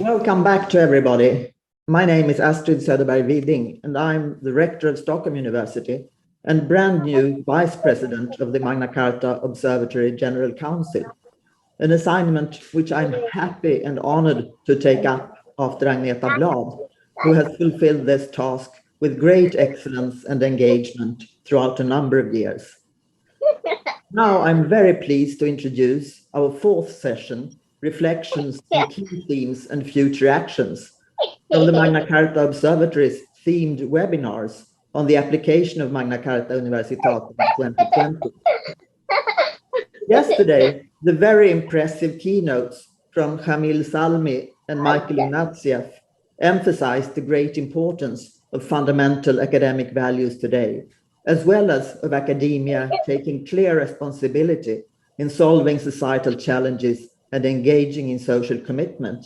Welcome back to everybody. My name is Astrid Söderberg Widing, and I'm the rector of Stockholm University and brand new vice president of the Magna Carta Observatory General Council, an assignment which I'm happy and honored to take up after Agneta Blad, who has fulfilled this task with great excellence and engagement throughout a number of years. Now I'm very pleased to introduce our fourth session, Reflections on Key Themes and Future Actions, of the Magna Carta Observatory's themed webinars on the application of Magna Carta Universitatum 2020. Yesterday, the very impressive keynotes from Jamil Salmi and Michael Ignatieff emphasized the great importance of fundamental academic values today, as well as of academia taking clear responsibility in solving societal challenges and engaging in social commitment,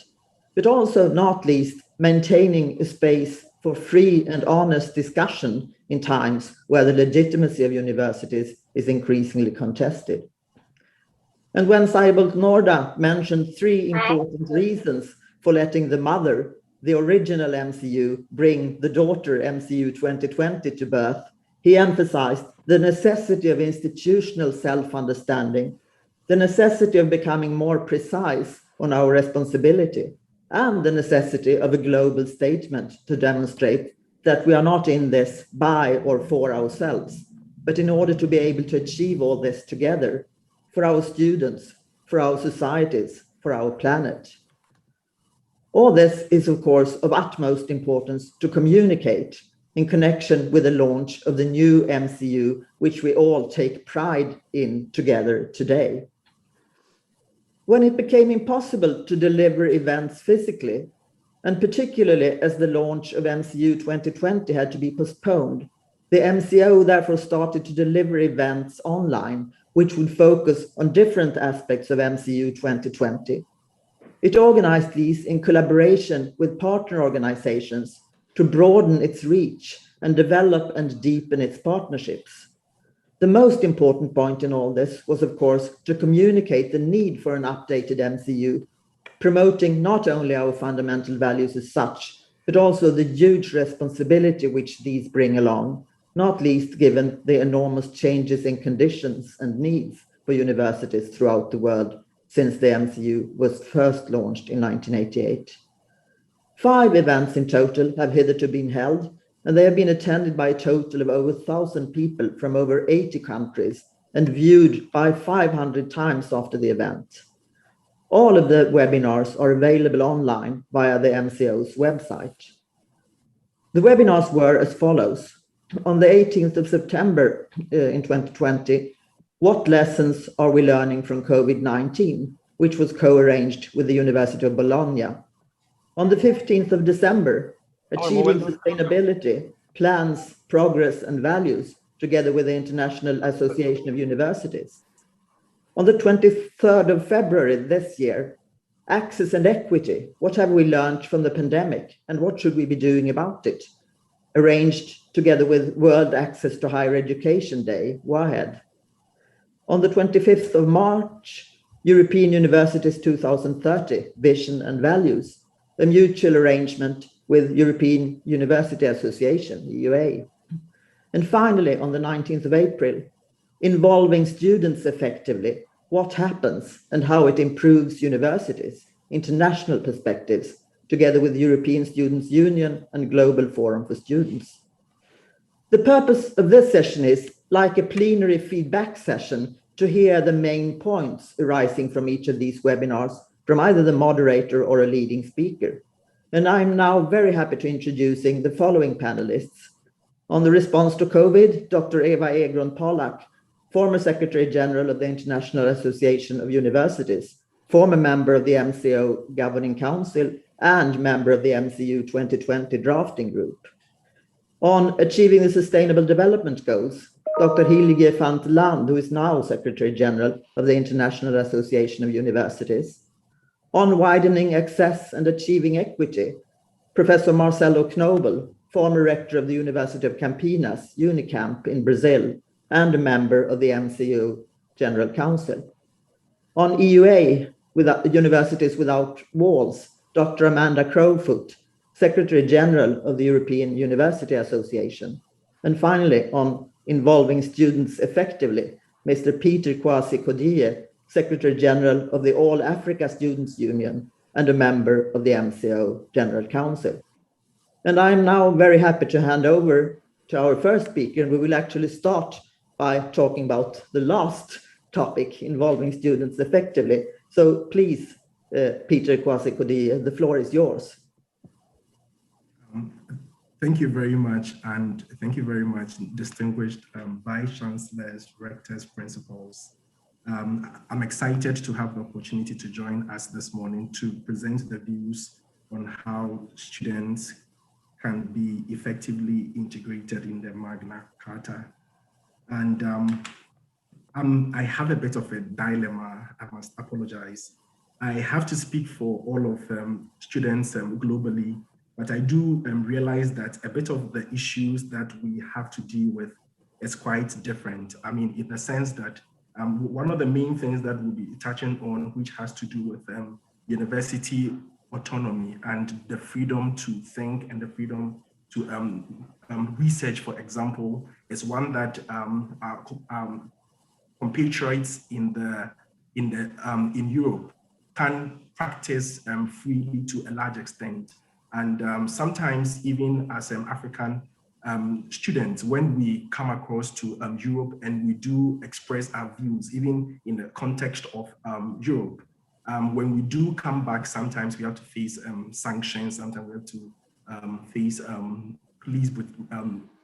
but also, not least, maintaining a space for free and honest discussion in times where the legitimacy of universities is increasingly contested. And when Saibalt Norda mentioned three important reasons for letting the mother, the original MCU, bring the daughter MCU 2020 to birth, he emphasized the necessity of institutional self-understanding, the necessity of becoming more precise on our responsibility, and the necessity of a global statement to demonstrate that we are not in this by or for ourselves, but in order to be able to achieve all this together, for our students, for our societies, for our planet. All this is, of course, of utmost importance to communicate in connection with the launch of the new MCU, which we all take pride in together today. When it became impossible to deliver events physically, and particularly as the launch of MCU 2020 had to be postponed, the MCO therefore started to deliver events online, which would focus on different aspects of MCU 2020. It organized these in collaboration with partner organizations to broaden its reach and develop and deepen its partnerships. The most important point in all this was, of course, to communicate the need for an updated MCU, promoting not only our fundamental values as such, but also the huge responsibility which these bring along, not least given the enormous changes in conditions and needs for universities throughout the world since the MCU was first launched in 1988. 5 events in total have hitherto been held, and they have been attended by a total of over 1,000 people from over 80 countries and viewed by 500 times after the event. All of the webinars are available online via the MCO's website. The webinars were as follows. On the 18th of September in 2020, what lessons are we learning from COVID-19, which was co-arranged with the University of Bologna. On the 15th of December, Achieving Sustainability, Plans, Progress and Values, together with the International Association of Universities. On the 23rd of February this year, Access and Equity, what have we learned from the pandemic and what should we be doing about it? Arranged together with World Access to Higher Education Day, WAHED. On the 25th of March, European Universities 2030, Vision and Values, a mutual arrangement with European University Association, EUA. And finally, on the 19th of April, Involving Students Effectively, what happens and how it improves universities, international perspectives, together with European Students' Union and Global Forum for Students. The purpose of this session is, like a plenary feedback session, to hear the main points arising from each of these webinars from either the moderator or a leading speaker. And I'm now very happy to introducing the following panelists. On the response to COVID, Dr. Eva Egron Pollack, former Secretary General of the International Association of Universities, former member of the MCO Governing Council, and member of the MCU 2020 drafting group. On achieving the Sustainable Development Goals, Dr. Hilge van 't Land, who is now Secretary General of the International Association of Universities. On widening access and achieving equity, Professor Marcelo Knobel, former rector of the University of Campinas, Unicamp in Brazil, and a member of the MCU General Council. On EUA, Universities Without Walls, Dr. Amanda Crawford, Secretary General of the European University Association. And finally, on involving students effectively, Mr. Peter Kwasi-Kodie, Secretary General of the All Africa Students Union and a member of the MCO General Council. And I'm now very happy to hand over to our first speaker, and we will actually start by talking about the last topic, involving students effectively. So please, Peter Kwasi-Kodie, the floor is yours. Thank you very much, and thank you very much, distinguished Vice Chancellors, Rectors, Principals. I'm excited to have the opportunity to join us this morning to present the views on how students can be effectively integrated in the Magna Carta. And I have a bit of a dilemma, I must apologize. I have to speak for all of students globally, but I do realize that a bit of the issues that we have to deal with is quite different. I mean, in the sense that one of the main things that we'll be touching on, which has to do with university autonomy and the freedom to think and the freedom to research, for example, is one that compatriots in Europe can practice freely to a large extent. And sometimes even as African students, when we come across to Europe and we do express our views, even in the context of Europe, when we do come back, sometimes we have to face sanctions, sometimes we have to face police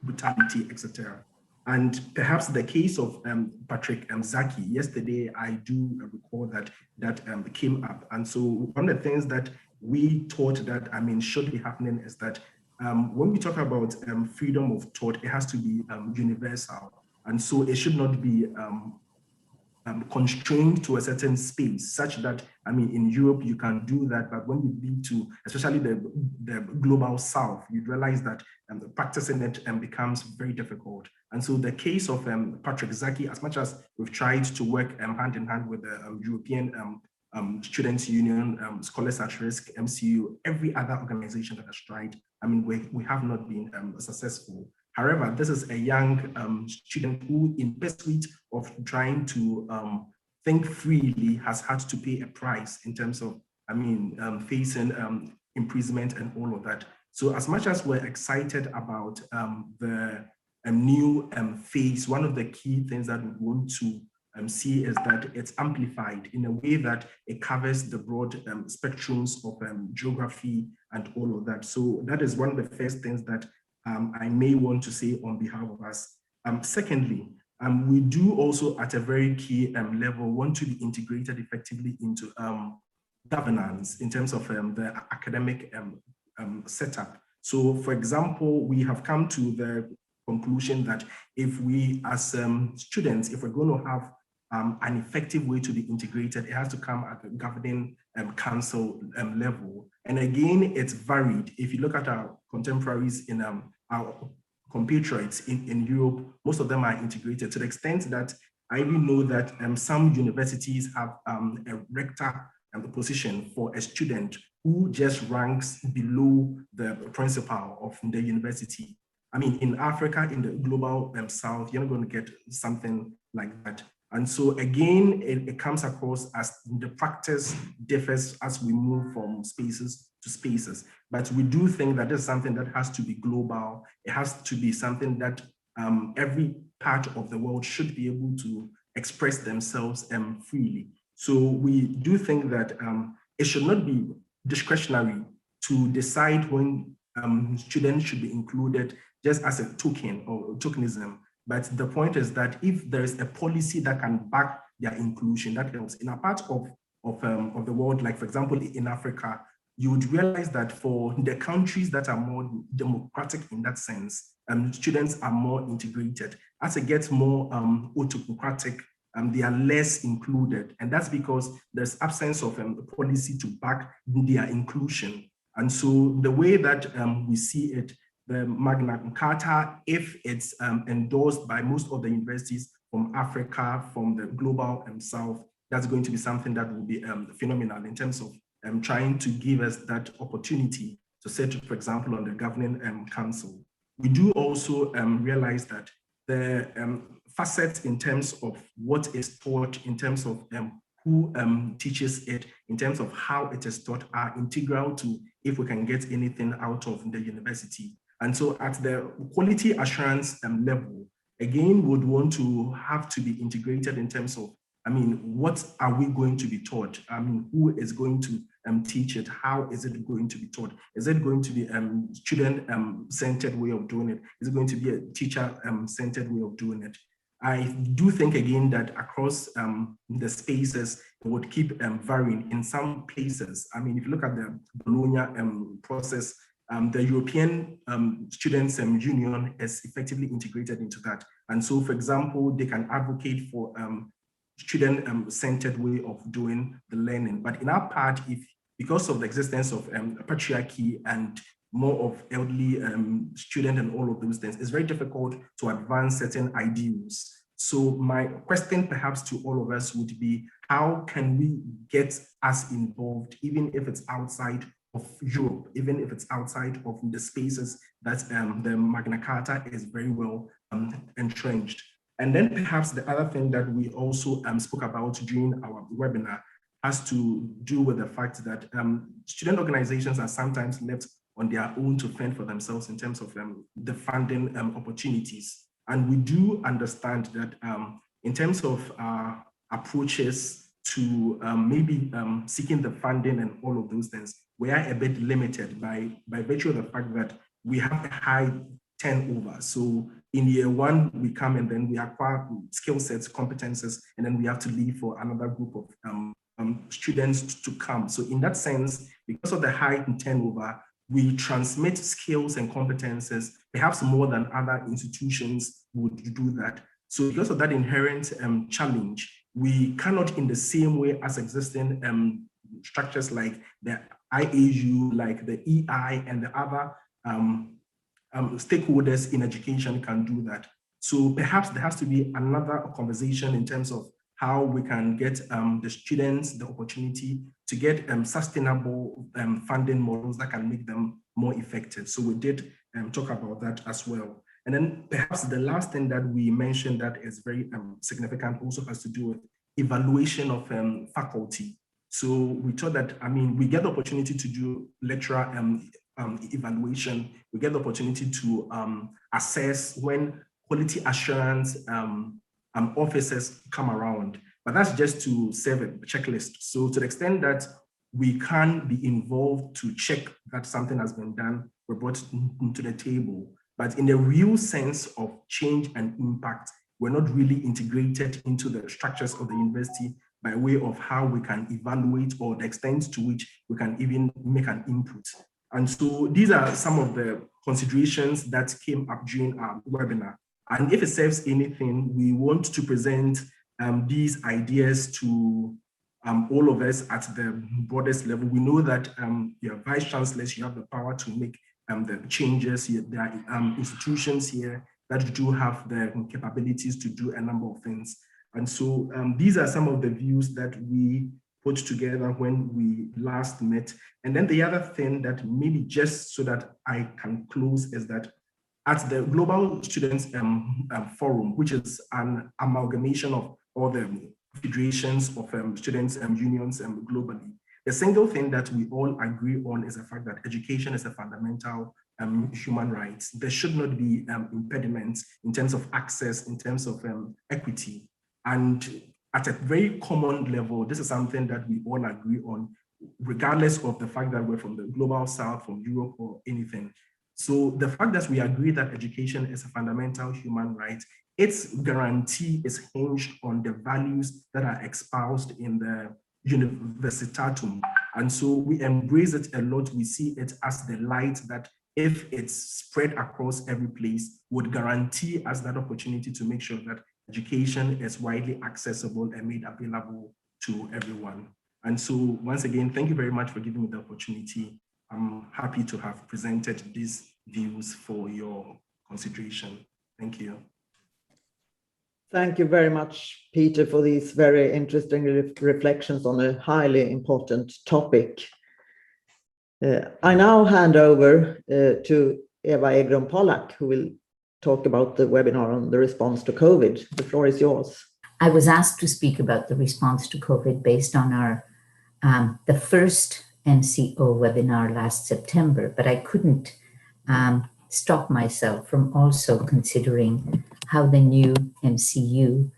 brutality, etc. And perhaps the case of Patrick Zaki, yesterday, I do recall that came up. And so one of the things that we thought that, should be happening is that when we talk about freedom of thought, it has to be universal. And so it should not be constrained to a certain space, such that, in Europe, you can do that, but when you lead to, especially the global South, you realize that practicing it becomes very difficult. And so the case of Patrick Zaki, as much as we've tried to work hand in hand with the European Students' Union, Scholars at Risk, MCU, every other organization that has tried, we have not been successful. However, this is a young student who, in pursuit of trying to think freely, has had to pay a price in terms of, facing imprisonment and all of that. So as much as we're excited about the new phase, one of the key things that we want to see is that it's amplified in a way that it covers the broad spectrums of geography and all of that. So that is one of the first things that I may want to say on behalf of us. Secondly, we do also at a very key level want to be integrated effectively into governance in terms of the academic setup. So for example, we have come to the conclusion that if we as students, if we're going to have an effective way to be integrated, it has to come at the governing council level. And again, it's varied. If you look at our contemporaries in our compatriots in Europe, most of them are integrated to the extent that I even know that some universities have a rector position for a student who just ranks below the principal of the university. In Africa, in the global South, you're not going to get something like that. And so again, it comes across as the practice differs as we move from spaces to spaces. But we do think that this is something that has to be global. It has to be something that every part of the world should be able to express themselves freely. So we do think that it should not be discretionary to decide when students should be included just as a token or tokenism. But the point is that if there is a policy that can back their inclusion, that helps. In a part of the world, like for example, in Africa, you would realize that for the countries that are more democratic in that sense, students are more integrated. As it gets more autocratic, they are less included. And that's because there's absence of policy to back their inclusion. And so the way that we see it, the Magna Carta, if it's endorsed by most of the universities from Africa, from the global South, that's going to be something that will be phenomenal in terms of trying to give us that opportunity to sit, for example, on the governing council. We do also realize that the facets in terms of what is taught, in terms of who teaches it, in terms of how it is taught, are integral to if we can get anything out of the university. And so at the quality assurance level, again, would want to have to be integrated in terms of, what are we going to be taught? Who is going to teach it? How is it going to be taught? Is it going to be student-centered way of doing it? Is it going to be a teacher-centered way of doing it? I do think, again, that across the spaces, it would keep varying in some places. If you look at the Bologna process, the European Students' Union is effectively integrated into that. And so, for example, they can advocate for student-centered way of doing the learning. But in our part, because of the existence of patriarchy and more of elderly student and all of those things, it's very difficult to advance certain ideals. So my question perhaps to all of us would be, how can we get us involved, even if it's outside of Europe, even if it's outside of the spaces that the Magna Carta is very well entrenched? And then perhaps the other thing that we also spoke about during our webinar has to do with the fact that student organizations are sometimes left on their own to fend for themselves in terms of the funding opportunities. And we do understand that in terms of approaches to maybe seeking the funding and all of those things, we are a bit limited by virtue of the fact that we have a high turnover. So in year one, we come and then we acquire skill sets, competences, and then we have to leave for another group of students to come. So in that sense, because of the high turnover, we transmit skills and competences, perhaps more than other institutions would do that. So because of that inherent challenge, we cannot, in the same way as existing structures like the IAU, like the EI, and the other stakeholders in education can do that. So perhaps there has to be another conversation in terms of how we can get the students the opportunity to get sustainable funding models that can make them more effective. So we did talk about that as well. And then perhaps the last thing that we mentioned that is very significant also has to do with evaluation of faculty. So we thought that, we get the opportunity to do lecturer evaluation. We get the opportunity to assess when quality assurance officers come around, but that's just to serve a checklist. So to the extent that we can be involved to check that something has been done, we're brought to the table. But in the real sense of change and impact, we're not really integrated into the structures of the university by way of how we can evaluate or the extent to which we can even make an input. And so these are some of the considerations that came up during our webinar. And if it serves anything, we want to present these ideas to all of us at the broadest level. We know that your vice chancellors, you have the power to make the changes. There are institutions here that do have the capabilities to do a number of things. And so these are some of the views that we put together when we last met. And then the other thing that maybe just so that I can close is that at the Global Students Forum, which is an amalgamation of all the federations of students and unions globally, the single thing that we all agree on is the fact that education is a fundamental human right. There should not be impediments in terms of access, in terms of equity. And at a very common level, this is something that we all agree on, regardless of the fact that we're from the global south, from Europe or anything. So the fact that we agree that education is a fundamental human right, its guarantee is hinged on the values that are espoused in the Universitatum. And so we embrace it a lot. We see it as the light that, if it's spread across every place, would guarantee us that opportunity to make sure that education is widely accessible and made available to everyone. And so once again, thank you very much for giving me the opportunity. I'm happy to have presented these views for your consideration. Thank you. Thank you very much, Peter, for these very interesting reflections on a highly important topic. I now hand over to Eva Egrom Pollack, who will talk about the webinar on the response to COVID. The floor is yours. I was asked to speak about the response to COVID based on our the first MCO webinar last September, but I couldn't stop myself from also considering how the new MCU,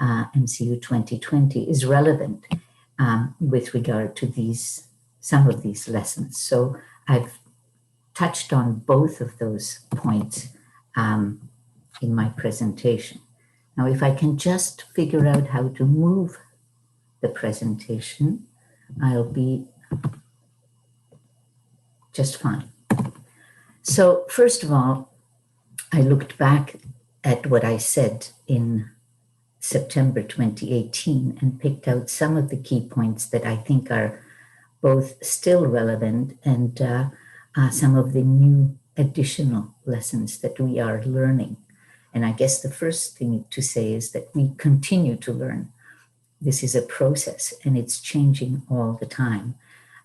MCU 2020, is relevant with regard to some of these lessons. So I've touched on both of those points in my presentation. Now, if I can just figure out how to move the presentation, I'll be just fine. So first of all, I looked back at what I said in September 2018 and picked out some of the key points that I think are both still relevant and some of the new additional lessons that we are learning. And I guess the first thing to say is that we continue to learn. This is a process and it's changing all the time.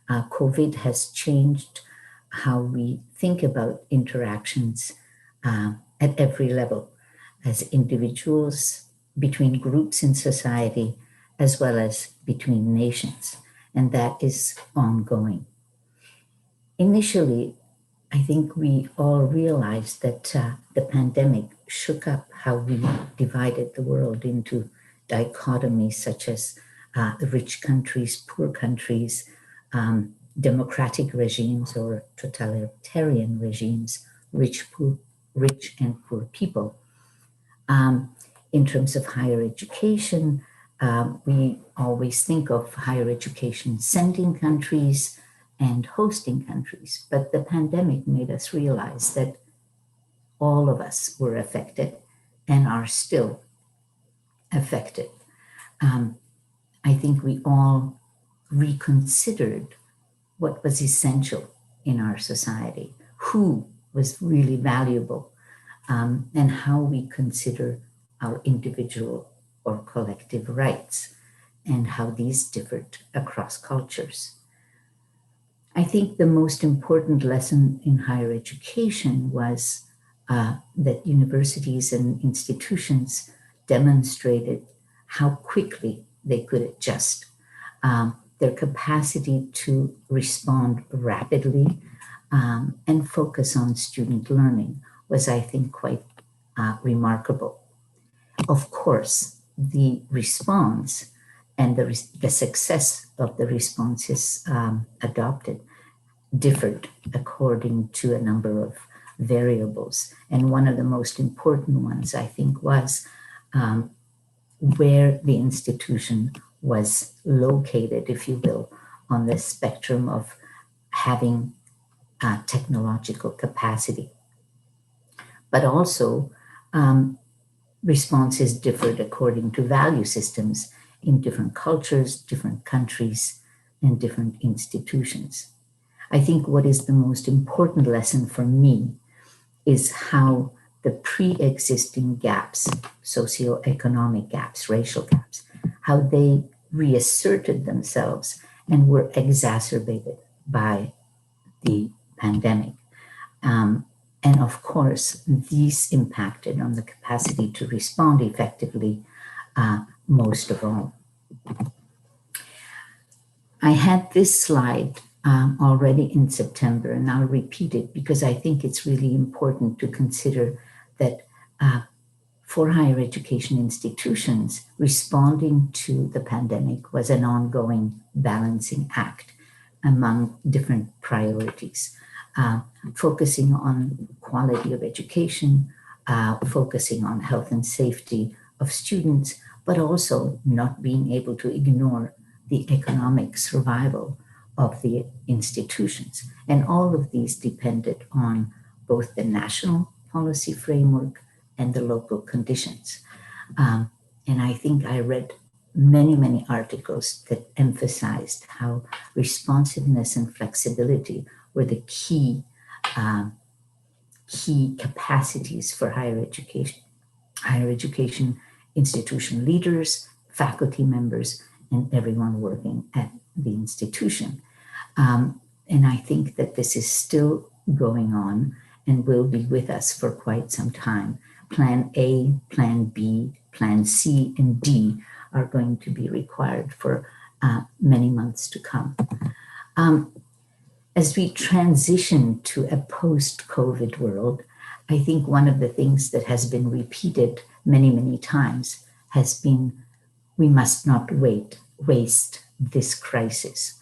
COVID has changed how we think about interactions at every level, as individuals, between groups in society, as well as between nations. And that is ongoing. Initially, I think we all realized that the pandemic shook up how we divided the world into dichotomies such as the rich countries, poor countries, democratic regimes or totalitarian regimes, rich and poor people. In terms of higher education, we always think of higher education sending countries and hosting countries, but the pandemic made us realize that all of us were affected and are still affected. I think we all reconsidered what was essential in our society, who was really valuable, and how we consider our individual or collective rights and how these differed across cultures. I think the most important lesson in higher education was that universities and institutions demonstrated how quickly they could adjust. Their capacity to respond rapidly and focus on student learning was, I think, quite remarkable. Of course, the response and the success of the responses adopted differed according to a number of variables. And one of the most important ones, I think, was where the institution was located, if you will, on the spectrum of having technological capacity. But also, responses differed according to value systems in different cultures, different countries, and different institutions. I think what is the most important lesson for me is how the pre-existing gaps, socioeconomic gaps, racial gaps, how they reasserted themselves and were exacerbated by the pandemic. And of course, these impacted on the capacity to respond effectively most of all. I had this slide already in September, and I'll repeat it because I think it's really important to consider that for higher education institutions, responding to the pandemic was an ongoing balancing act among different priorities, focusing on quality of education, focusing on health and safety of students, but also not being able to ignore the economic survival of the institutions. And all of these depended on both the national policy framework and the local conditions. And I think I read many articles that emphasized how responsiveness and flexibility were the key capacities for higher education. Higher education institution leaders, faculty members, and everyone working at the institution. And I think that this is still going on and will be with us for quite some time. Plan A, Plan B, Plan C, and D are going to be required for many months to come. As we transition to a post-COVID world, I think one of the things that has been repeated many, many times has been, we must not waste this crisis.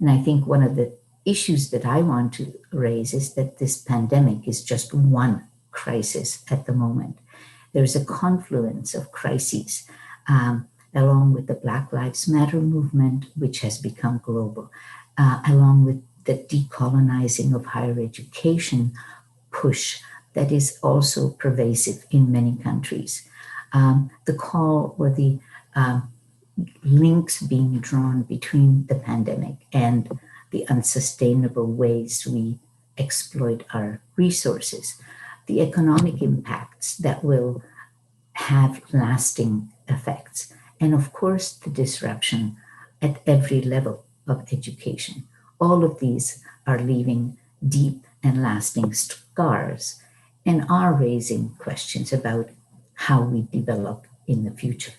And I think one of the issues that I want to raise is that this pandemic is just one crisis at the moment. There's a confluence of crises, along with the Black Lives Matter movement, which has become global, along with the decolonizing of higher education push that is also pervasive in many countries. The call or the links being drawn between the pandemic and the unsustainable ways we exploit our resources, the economic impacts that will have lasting effects, and of course, the disruption at every level of education. All of these are leaving deep and lasting scars and are raising questions about how we develop in the future.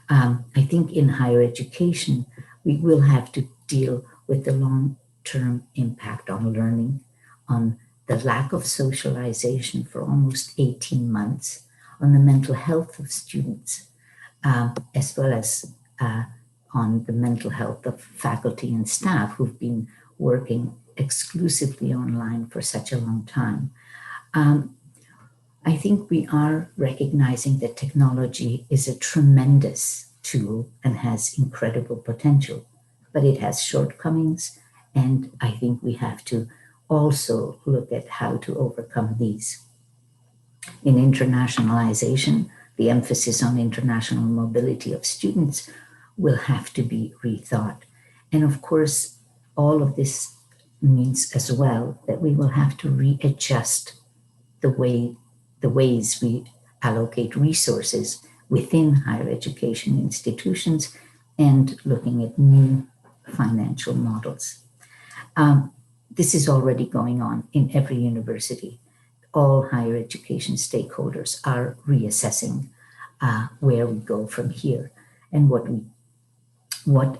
I think in higher education, we will have to deal with the long-term impact on learning, on the lack of socialization for almost 18 months, on the mental health of students, as well as on the mental health of faculty and staff who've been working exclusively online for such a long time. I think we are recognizing that technology is a tremendous tool and has incredible potential, but it has shortcomings, and I think we have to also look at how to overcome these. In internationalization, the emphasis on international mobility of students will have to be rethought. And of course, all of this means as well that we will have to readjust the ways we allocate resources within higher education institutions and looking at new financial models. This is already going on in every university. All higher education stakeholders are reassessing where we go from here and what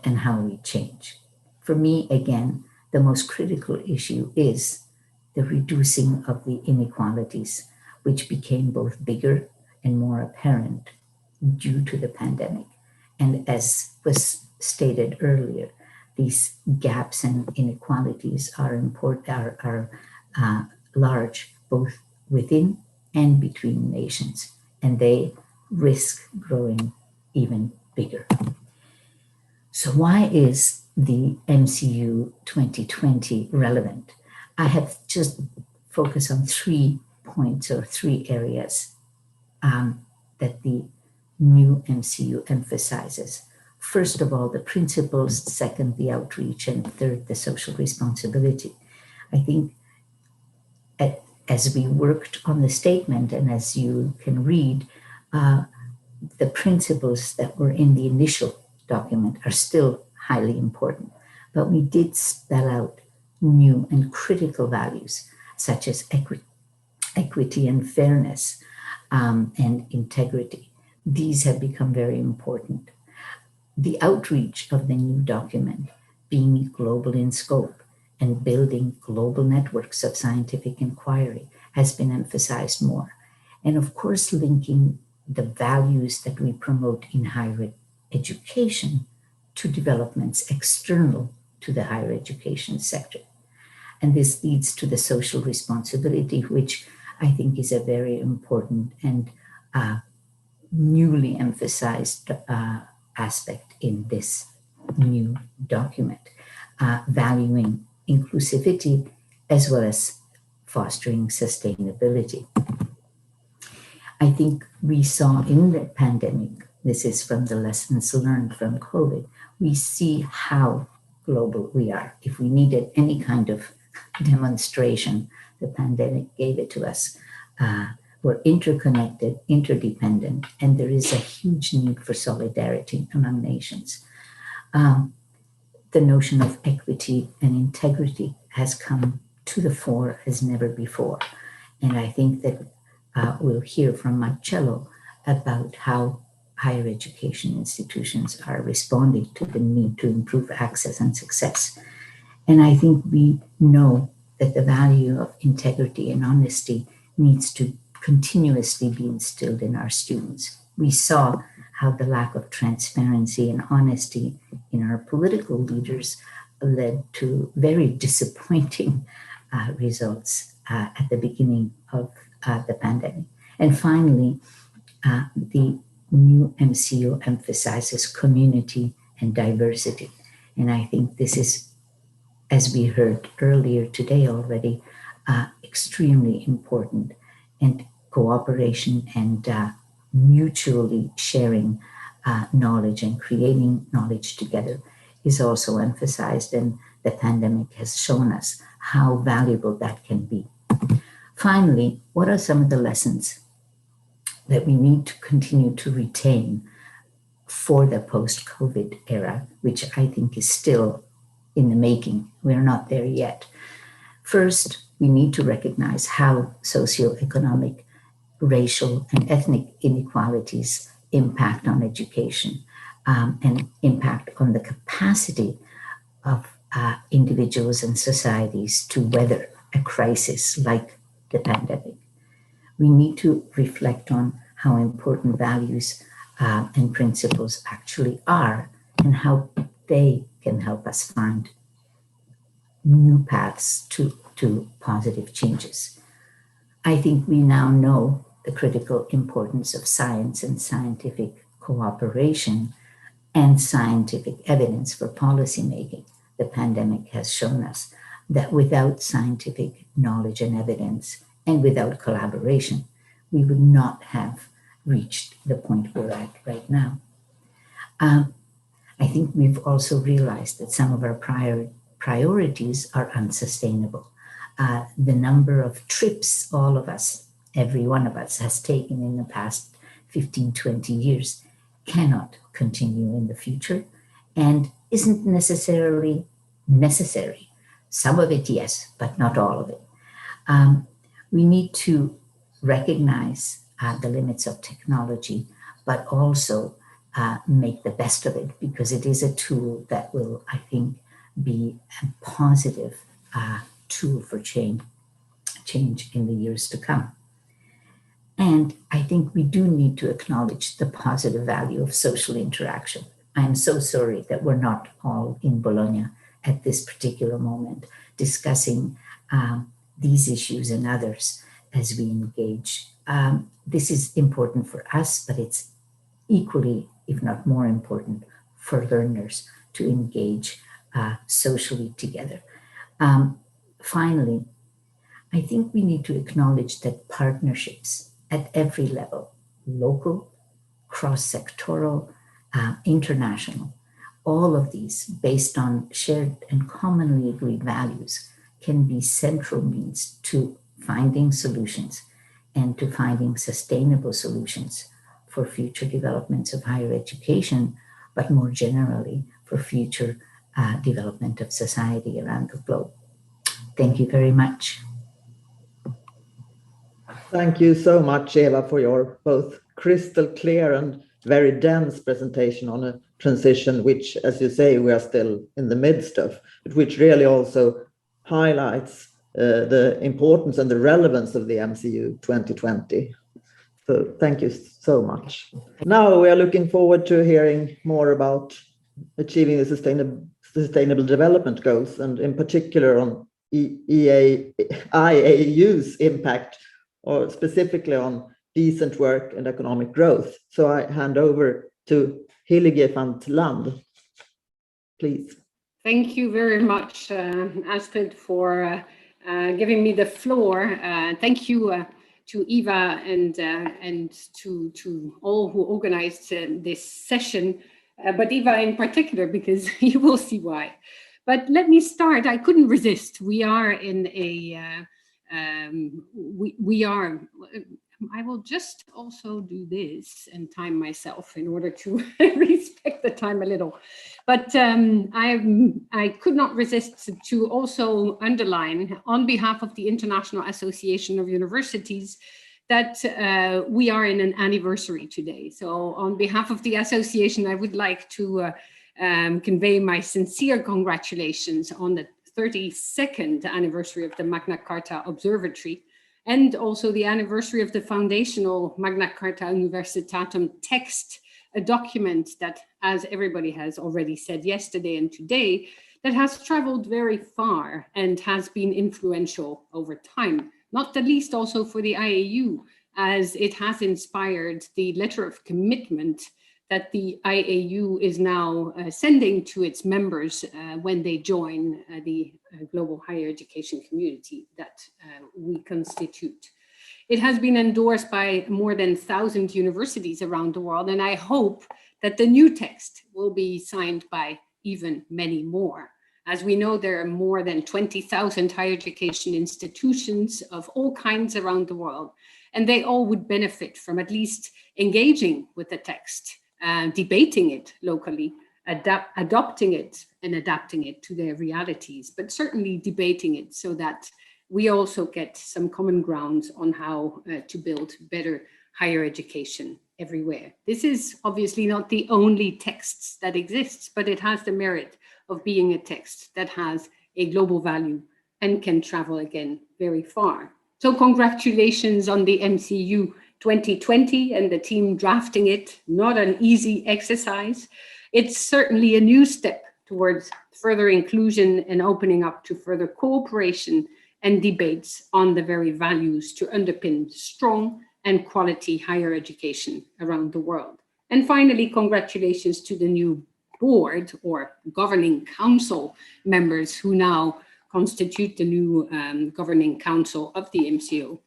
and how we change. For me, again, the most critical issue is the reducing of the inequalities, which became both bigger and more apparent due to the pandemic. And as was stated earlier, these gaps and inequalities are large, both within and between nations, and they risk growing even bigger. So why is the MCU 2020 relevant? I have just focused on 3 points or 3 areas that the new MCU emphasizes. First of all, the principles, second, the outreach, and third, the social responsibility. I think as we worked on the statement, and as you can read, the principles that were in the initial document are still highly important, but we did spell out new and critical values such as equity and fairness and integrity. These have become very important. The outreach of the new document, being global in scope and building global networks of scientific inquiry, has been emphasized more. And of course, linking the values that we promote in higher education to developments external to the higher education sector. And this leads to the social responsibility, which I think is a very important and newly emphasized aspect in this new document, valuing inclusivity as well as fostering sustainability. I think we saw in the pandemic, this is from the lessons learned from COVID, we see how global we are. If we needed any kind of demonstration, the pandemic gave it to us, we're interconnected, interdependent, and there is a huge need for solidarity among nations. The notion of equity and integrity has come to the fore as never before. And I think that we'll hear from Marcello about how higher education institutions are responding to the need to improve access and success. And I think we know that the value of integrity and honesty needs to continuously be instilled in our students. We saw how the lack of transparency and honesty in our political leaders led to very disappointing results at the beginning of the pandemic. And finally, the new MCU emphasizes community and diversity. And I think this is, as we heard earlier today already, extremely important. And cooperation and mutually sharing knowledge and creating knowledge together is also emphasized, and the pandemic has shown us how valuable that can be. Finally, what are some of the lessons that we need to continue to retain for the post-COVID era, which I think is still in the making? We're not there yet. First, we need to recognize how socioeconomic, racial, and ethnic inequalities impact on education and impact on the capacity of individuals and societies to weather a crisis like the pandemic. We need to reflect on how important values and principles actually are and how they can help us find new paths to positive changes. I think we now know the critical importance of science and scientific cooperation and scientific evidence for policymaking. The pandemic has shown us that without scientific knowledge and evidence and without collaboration, we would not have reached the point we're at right now. I think we've also realized that some of our priorities are unsustainable. The number of trips all of us, every one of us, has taken in the past 15, 20 years cannot continue in the future and isn't necessarily necessary. Some of it, yes, but not all of it. We need to recognize the limits of technology, but also make the best of it, because it is a tool that will, I think, be a positive tool for change in the years to come. And I think we do need to acknowledge the positive value of social interaction. I'm so sorry that we're not all in Bologna at this particular moment discussing these issues and others as we engage. This is important for us, but it's equally, if not more important, for learners to engage socially together. Finally, I think we need to acknowledge that partnerships at every level, local, cross-sectoral, international, all of these based on shared and commonly agreed values can be central means to finding solutions and to finding sustainable solutions for future developments of higher education, but more generally for future development of society around the globe. Thank you very much. Thank you so much, Eva, for your both crystal clear and very dense presentation on a transition which, as you say, we are still in the midst of, but which really also highlights the importance and the relevance of the MCU 2020. So thank you so much. Now we are looking forward to hearing more about achieving the sustainable development goals, and in particular on IAU's impact, or specifically on decent work and economic growth. So I hand over to Hillige van 't Land, please. Thank you very much, Astrid, for giving me the floor. Thank you to Eva and to all who organized this session, but Eva in particular, because you will see why. But let me start. I couldn't resist. We are in a I will just also do this and time myself in order to respect the time a little. But I could not resist to also underline on behalf of the International Association of Universities that we are in an anniversary today. So on behalf of the association, I would like to convey my sincere congratulations on the 32nd anniversary of the Magna Carta Observatory, and also the anniversary of the foundational Magna Carta Universitatum text, a document that, as everybody has already said yesterday and today, that has traveled very far and has been influential over time, not the least also for the IAU, as it has inspired the letter of commitment that the IAU is now sending to its members when they join the global higher education community that we constitute. It has been endorsed by more than 1,000 universities around the world, and I hope that the new text will be signed by even many more. As we know, there are more than 20,000 higher education institutions of all kinds around the world, and they all would benefit from at least engaging with the text, debating it locally, adopting it and adapting it to their realities, but certainly debating it so that we also get some common grounds on how to build better higher education everywhere. This is obviously not the only text that exists, but it has the merit of being a text that has a global value and can travel again very far. So congratulations on the MCU 2020 and the team drafting it. Not an easy exercise. It's certainly a new step towards further inclusion and opening up to further cooperation and debates on the very values to underpin strong and quality higher education around the world. And finally, congratulations to the new board or governing council members who now constitute the new governing council of the MCO,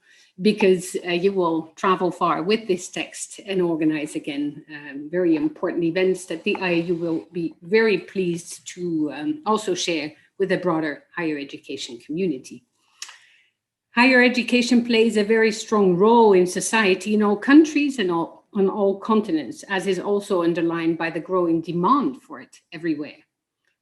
because you will travel far with this text and organize again very important events that the IAU will be very pleased to also share with the broader higher education community. Higher education plays a very strong role in society in all countries and on all continents, as is also underlined by the growing demand for it everywhere.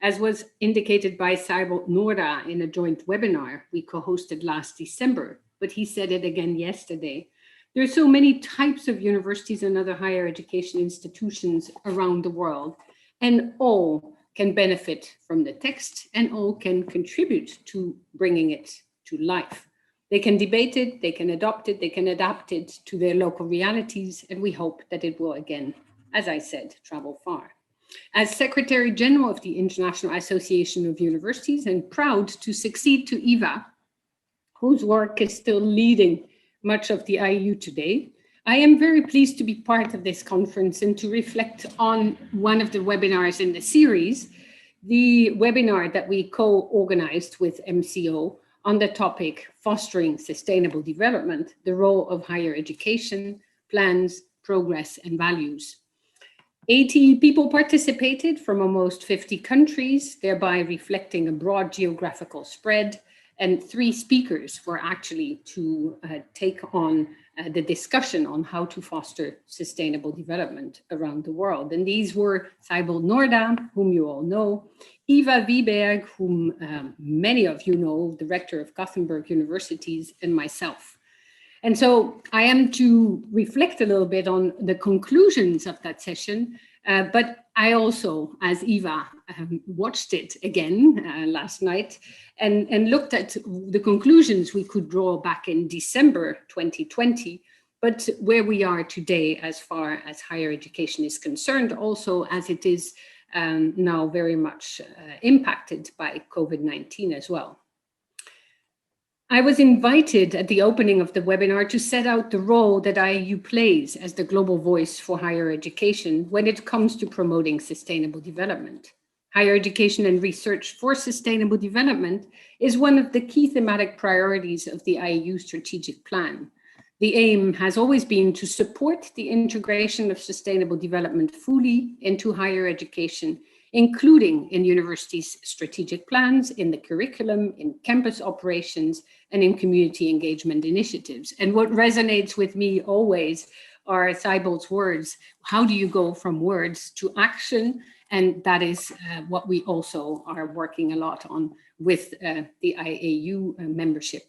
As was indicated by Saibo Norda in a joint webinar we co-hosted last December, but he said it again yesterday, there are so many types of universities and other higher education institutions around the world, and all can benefit from the text and all can contribute to bringing it to life. They can debate it, they can adopt it, they can adapt it to their local realities, and we hope that it will again, as I said, travel far. As Secretary General of the International Association of Universities, and proud to succeed to Eva, whose work is still leading much of the IAU today, I am very pleased to be part of this conference and to reflect on one of the webinars in the series, the webinar that we co-organized with MCO on the topic Fostering Sustainable Development, the role of higher education, plans, progress, and values. 80 people participated from almost 50 countries, thereby reflecting a broad geographical spread, and 3 speakers were actually to take on the discussion on how to foster sustainable development around the world. And these were Saibo Norda, whom you all know, Eva Wiberg, whom many of you know, Director of Gothenburg Universities, and myself. And so I am to reflect a little bit on the conclusions of that session, but I also, as Eva, watched it again last night and looked at the conclusions we could draw back in December 2020, but where we are today as far as higher education is concerned, also as it is now very much impacted by COVID-19 as well. I was invited at the opening of the webinar to set out the role that IAU plays as the global voice for higher education when it comes to promoting sustainable development. Higher education and research for sustainable development is one of the key thematic priorities of the IAU strategic plan. The aim has always been to support the integration of sustainable development fully into higher education including in universities' strategic plans, in the curriculum, in campus operations, and in community engagement initiatives. And what resonates with me always are Seibolt's words: how do you go from words to action? And that is what we also are working a lot on with the IAU membership.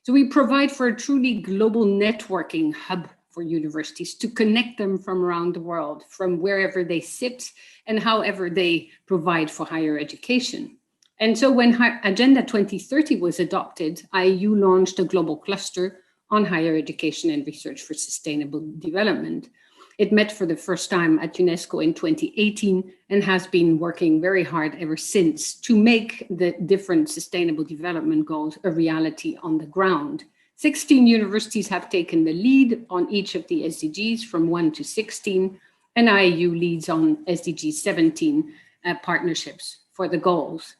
So we provide for a truly global networking hub for universities to connect them from around the world, from wherever they sit and however they provide for higher education. And so when Agenda 2030 was adopted, IAU launched a global cluster on higher education and research for sustainable development. It met for the first time at UNESCO in 2018 and has been working very hard ever since to make the different sustainable development goals a reality on the ground. 16 universities have taken the lead on each of the SDGs from 1 to 16, and IAU leads on SDG 17 partnerships for the goals.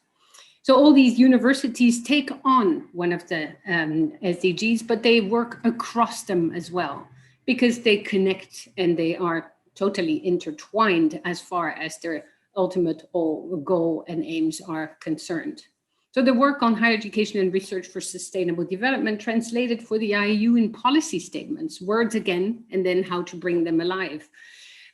So all these universities take on one of the SDGs, but they work across them as well, because they connect and they are totally intertwined as far as their ultimate goal and aims are concerned. So the work on higher education and research for sustainable development translated for the IAU in policy statements, words again, and then how to bring them alive.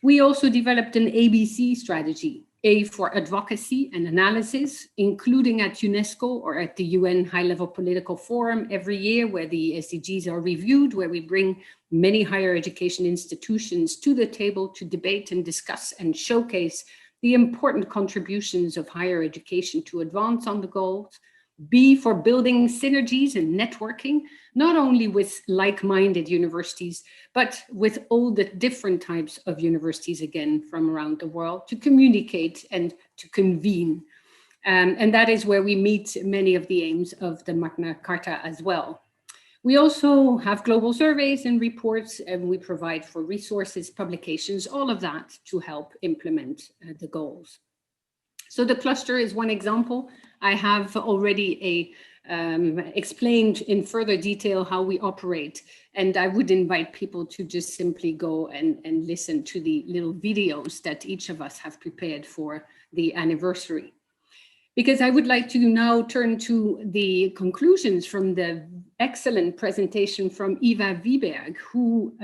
We also developed an ABC strategy, A for advocacy and analysis, including at UNESCO or at the UN High-Level Political Forum every year, where the SDGs are reviewed, where we bring many higher education institutions to the table to debate and discuss and showcase the important contributions of higher education to advance on the goals. B for building synergies and networking, not only with like-minded universities, but with all the different types of universities, again, from around the world, to communicate and to convene. And that is where we meet many of the aims of the Magna Carta as well. We also have global surveys and reports, and we provide for resources, publications, all of that to help implement the goals. So the cluster is one example. I have already explained in further detail how we operate, and I would invite people to just simply go and listen to the little videos that each of us have prepared for the anniversary. Because I would like to now turn to the conclusions from the excellent presentation from Eva Wiberg, who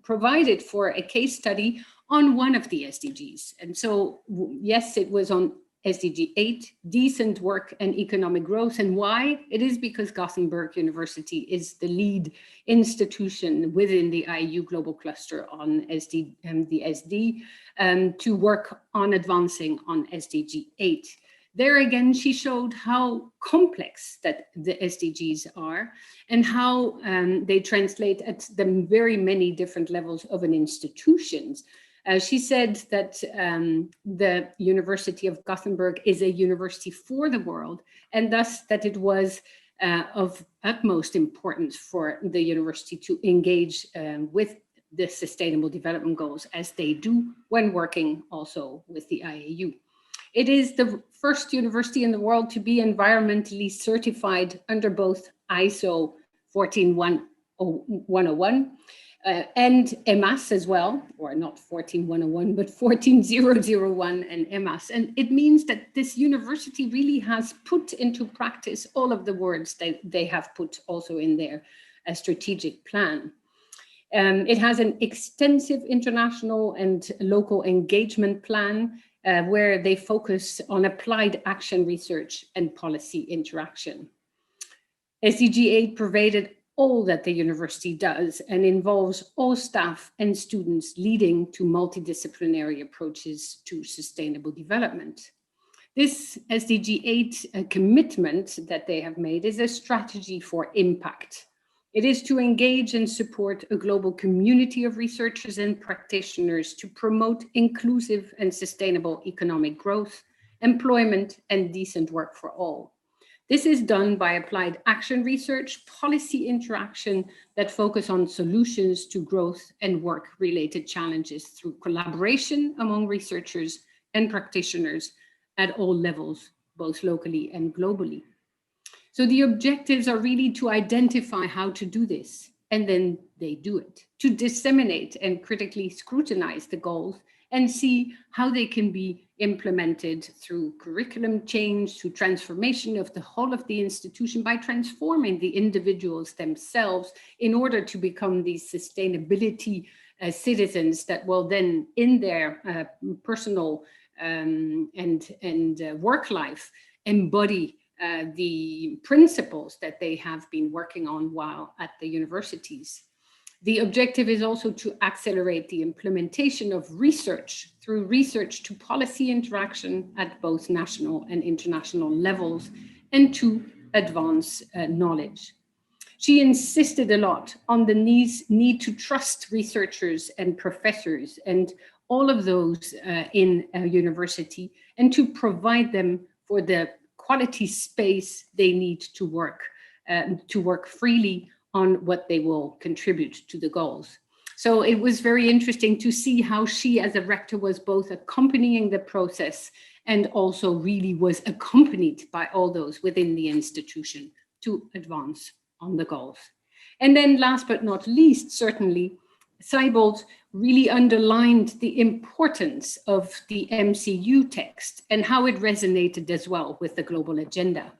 provided for a case study on one of the SDGs. And so, yes, it was on SDG 8, decent work and economic growth. And why? It is because Gothenburg University is the lead institution within the IAU Global Cluster on the SD to work on advancing on SDG 8. There again, she showed how complex that the SDGs are and how they translate at the very many different levels of an institution. She said that the University of Gothenburg is a university for the world, and thus that it was of utmost importance for the university to engage with the Sustainable Development Goals as they do when working also with the IAU. It is the first university in the world to be environmentally certified under both ISO 14101 and EMAS as well, or not 14101, but 14001 and EMAS. And it means that this university really has put into practice all of the words that they have put also in their strategic plan. It has an extensive international and local engagement plan where they focus on applied action research and policy interaction. SDG 8 pervaded all that the university does and involves all staff and students, leading to multidisciplinary approaches to sustainable development. This SDG 8 commitment that they have made is a strategy for impact. It is to engage and support a global community of researchers and practitioners to promote inclusive and sustainable economic growth, employment, and decent work for all. This is done by applied action research, policy interaction that focus on solutions to growth and work-related challenges through collaboration among researchers and practitioners at all levels, both locally and globally. So the objectives are really to identify how to do this, and then they do it, to disseminate and critically scrutinize the goals, and see how they can be implemented through curriculum change, through transformation of the whole of the institution, by transforming the individuals themselves in order to become these sustainability citizens that will then, in their personal and work life, embody the principles that they have been working on while at the universities. The objective is also to accelerate the implementation of research through research to policy interaction at both national and international levels, and to advance knowledge. She insisted a lot on the need to trust researchers and professors and all of those in a university, and to provide them for the quality space they need to work freely on what they will contribute to the goals. So it was very interesting to see how she, as a rector, was both accompanying the process and also really was accompanied by all those within the institution to advance on the goals. And then last but not least, certainly, Seibold really underlined the importance of the MCU text and how it resonated as well with the global agenda.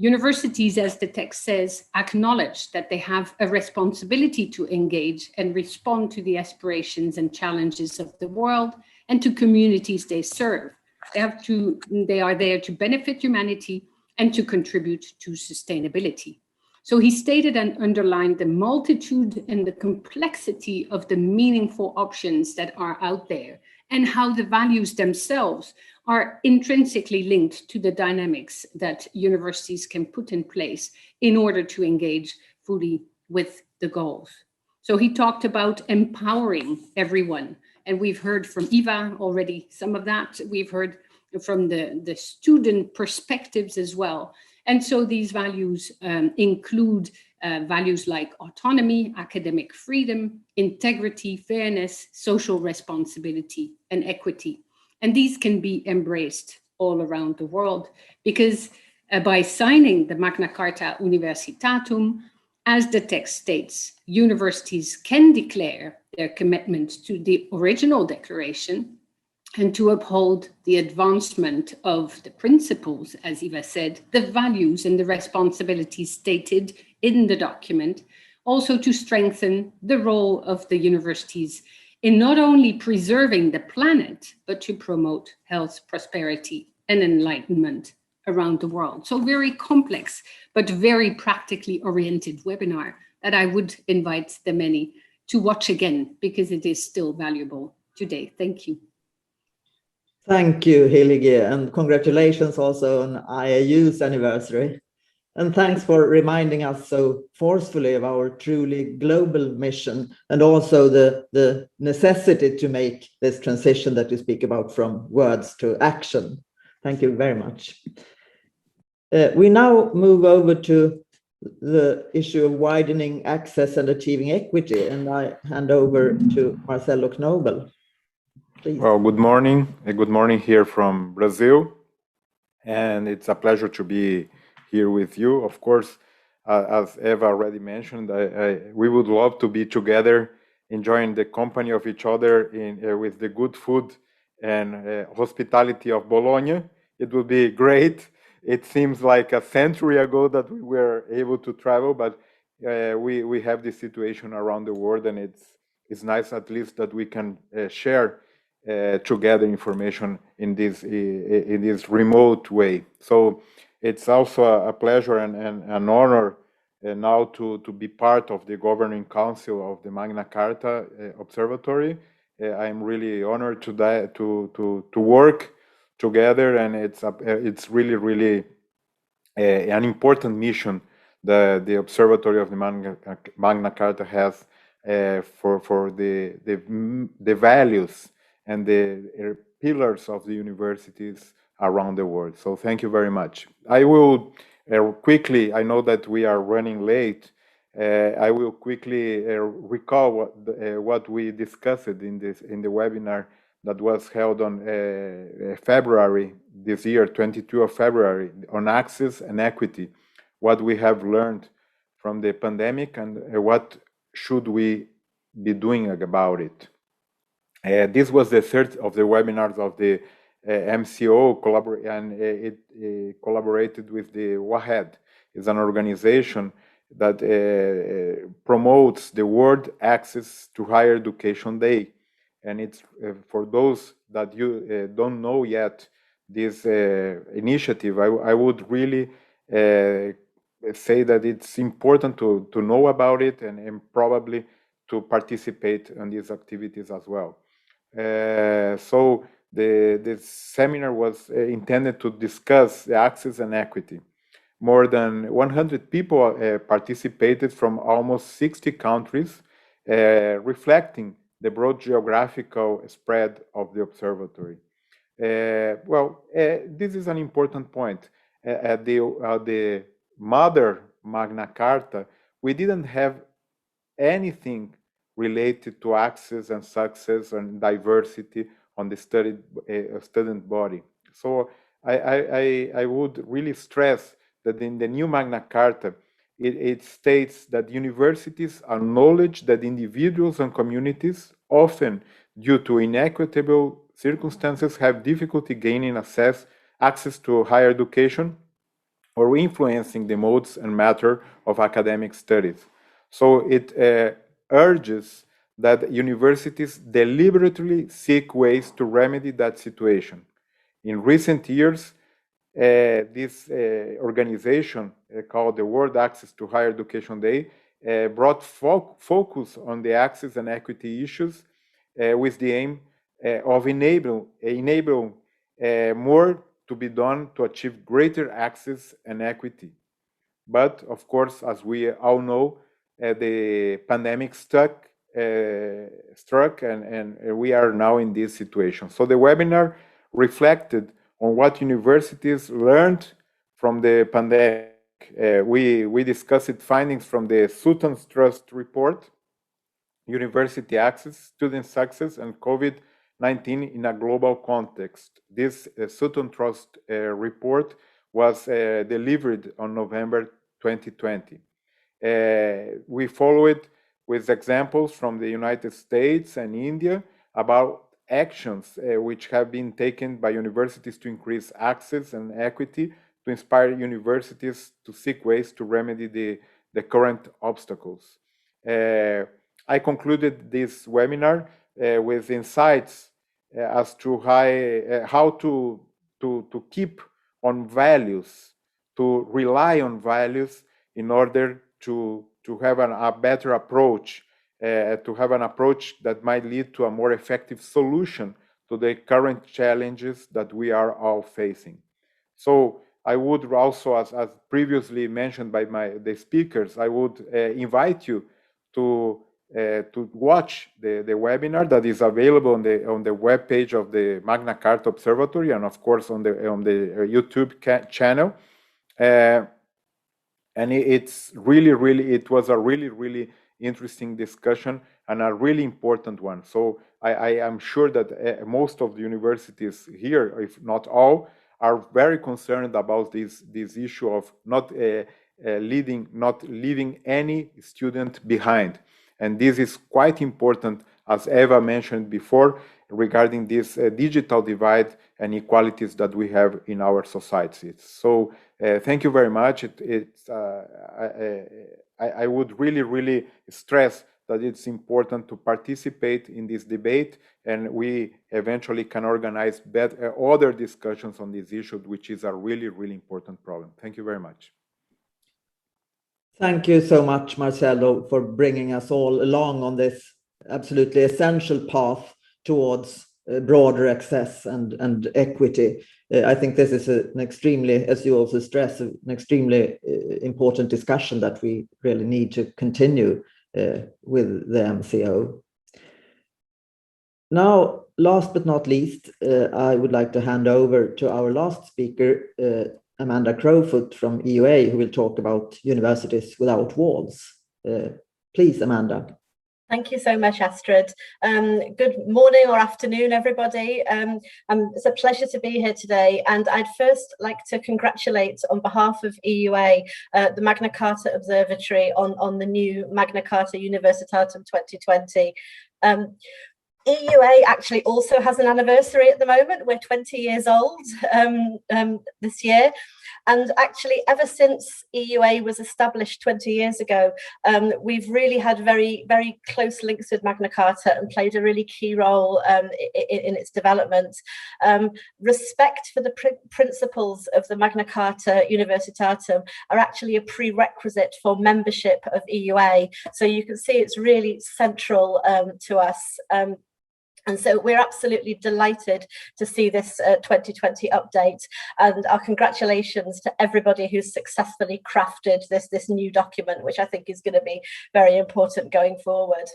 Universities, as the text says, acknowledge that they have a responsibility to engage and respond to the aspirations and challenges of the world and to communities they serve. They are there to benefit humanity and to contribute to sustainability. So he stated and underlined the multitude and the complexity of the meaningful options that are out there, and how the values themselves are intrinsically linked to the dynamics that universities can put in place in order to engage fully with the goals. So he talked about empowering everyone. And we've heard from Eva already some of that. We've heard from the student perspectives as well. And so these values include values like autonomy, academic freedom, integrity, fairness, social responsibility, and equity. And these can be embraced all around the world, because by signing the Magna Carta Universitatum, as the text states, universities can declare their commitment to the original declaration and to uphold the advancement of the principles, as Eva said, the values and the responsibilities stated in the document, also to strengthen the role of the universities in not only preserving the planet, but to promote health, prosperity, and enlightenment around the world. So very complex, but very practically oriented webinar that I would invite the many to watch again, because it is still valuable today. Thank you. Thank you, Hillige, and congratulations also on IAU's anniversary. And thanks for reminding us so forcefully of our truly global mission, and also the necessity to make this transition that you speak about from words to action. Thank you very much. We now move over to the issue of widening access and achieving equity, and I hand over to Marcelo Knobel. Please. Well, good morning. Good morning here from Brazil. And it's a pleasure to be here with you. Of course, as Eva already mentioned, we would love to be together, enjoying the company of each other with the good food and hospitality of Bologna. It would be great. It seems like a century ago that we were able to travel, but we have this situation around the world, and it's nice at least that we can share together information in this remote way. So it's also a pleasure and an honor now to be part of the governing council of the Magna Carta Observatory. I'm really honored to work together, and it's really an important mission that the Observatory of the Magna Carta has for the values and the pillars of the universities around the world. So thank you very much. I will quickly, I know that we are running late, I will quickly recall what we discussed in the webinar that was held on February this year, 22 of February, on access and equity, what we have learned from the pandemic and what should we be doing about it. This was the third of the webinars of the MCO, and it collaborated with the WAHED. It's an organization that promotes the World Access to Higher Education Day. And it's for those that you don't know yet, this initiative, I would really say that it's important to know about it and probably to participate in these activities as well. So the seminar was intended to discuss the access and equity. More than 100 people participated from almost 60 countries, reflecting the broad geographical spread of the observatory. This is an important point. At the mother Magna Carta, we didn't have anything related to access and success and diversity on the student body. So I would really stress that in the new Magna Carta, it states that universities acknowledge that individuals and communities, often due to inequitable circumstances, have difficulty gaining access to higher education or influencing the modes and matter of academic studies. So it urges that universities deliberately seek ways to remedy that situation. In recent years, this organization called the World Access to Higher Education Day brought focus on the access and equity issues with the aim of enable more to be done to achieve greater access and equity. But of course, as we all know, the pandemic struck and we are now in this situation. So the webinar reflected on what universities learned from the pandemic. We discussed findings from the Sutton's Trust report, university access, student success, and COVID-19 in a global context. This Sutton Trust report was delivered on November 2020. We followed with examples from the United States and India about actions which have been taken by universities to increase access and equity, to inspire universities to seek ways to remedy the current obstacles. I concluded this webinar with insights as to how to keep on values, to rely on values in order to have a better approach, to have an approach that might lead to a more effective solution to the current challenges that we are all facing. So I would also, as previously mentioned by the speakers, I would invite you to watch the webinar that is available on the webpage of the Magna Carta Observatory, and of course on the YouTube channel. And it was a really interesting discussion and a really important one. So I am sure that most of the universities here, if not all, are very concerned about this issue of not leaving any student behind. And this is quite important, as Eva mentioned before, regarding this digital divide and inequalities that we have in our societies. So thank you very much. I would really stress that it's important to participate in this debate, and we eventually can organize other discussions on this issue, which is a really important problem. Thank you very much. Thank you so much, Marcelo, for bringing us all along on this absolutely essential path towards broader access and equity. I think this is an extremely, as you also stress, an extremely important discussion that we really need to continue with the MCO. Now, last but not least, I would like to hand over to our last speaker, Amanda Crawford from EUA, who will talk about universities without walls. Please, Amanda. Thank you so much, Astrid. Good morning or afternoon, everybody. It's a pleasure to be here today. And I'd first like to congratulate, on behalf of EUA, the Magna Carta Observatory on the new Magna Carta Universitatum 2020. EUA actually also has an anniversary at the moment. We're 20 years old this year. And actually, ever since EUA was established 20 years ago, we've really had very, very close links with Magna Carta and played a really key role in its development. Respect for the principles of the Magna Carta Universitatum are actually a prerequisite for membership of EUA. So you can see it's really central to us. And so we're absolutely delighted to see this 2020 update, and our congratulations to everybody who's successfully crafted this new document, which I think is going to be very important going forward.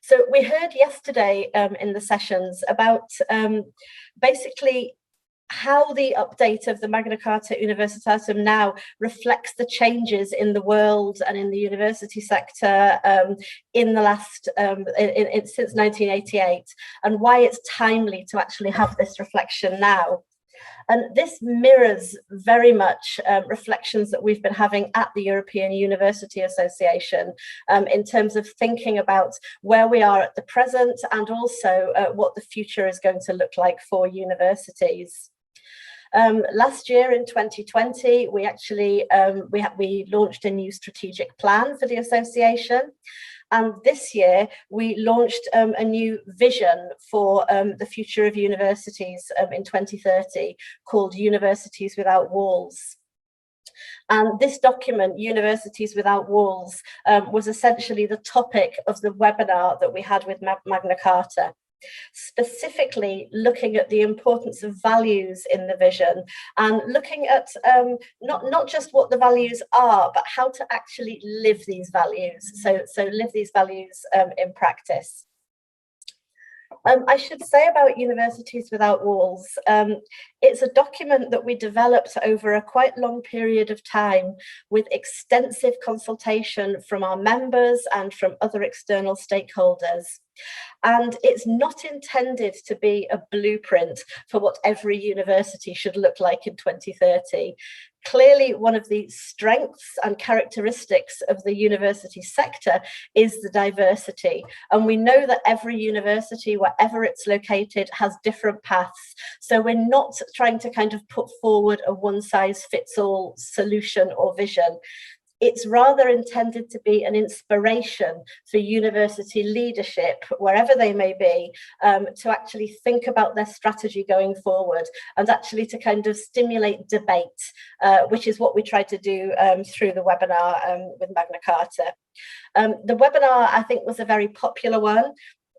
So we heard yesterday in the sessions about basically how the update of the Magna Carta Universitatum now reflects the changes in the world and in the university sector in the last, since 1988, and why it's timely to actually have this reflection now. And this mirrors very much reflections that we've been having at the European University Association in terms of thinking about where we are at the present and also what the future is going to look like for universities. Last year in 2020, we actually we launched a new strategic plan for the association. And this year, we launched a new vision for the future of universities in 2030 called Universities Without Walls. And this document, Universities Without Walls, was essentially the topic of the webinar that we had with Magna Carta, specifically looking at the importance of values in the vision and looking at not just what the values are, but how to actually live these values. So live these values in practice. I should say about Universities Without Walls, it's a document that we developed over a quite long period of time with extensive consultation from our members and from other external stakeholders. And it's not intended to be a blueprint for what every university should look like in 2030. Clearly, one of the strengths and characteristics of the university sector is the diversity. And we know that every university, wherever it's located, has different paths. So we're not trying to kind of put forward a one-size-fits-all solution or vision. It's rather intended to be an inspiration for university leadership, wherever they may be, to actually think about their strategy going forward and actually to kind of stimulate debate, which is what we try to do through the webinar with Magna Carta. The webinar, I think, was a very popular one.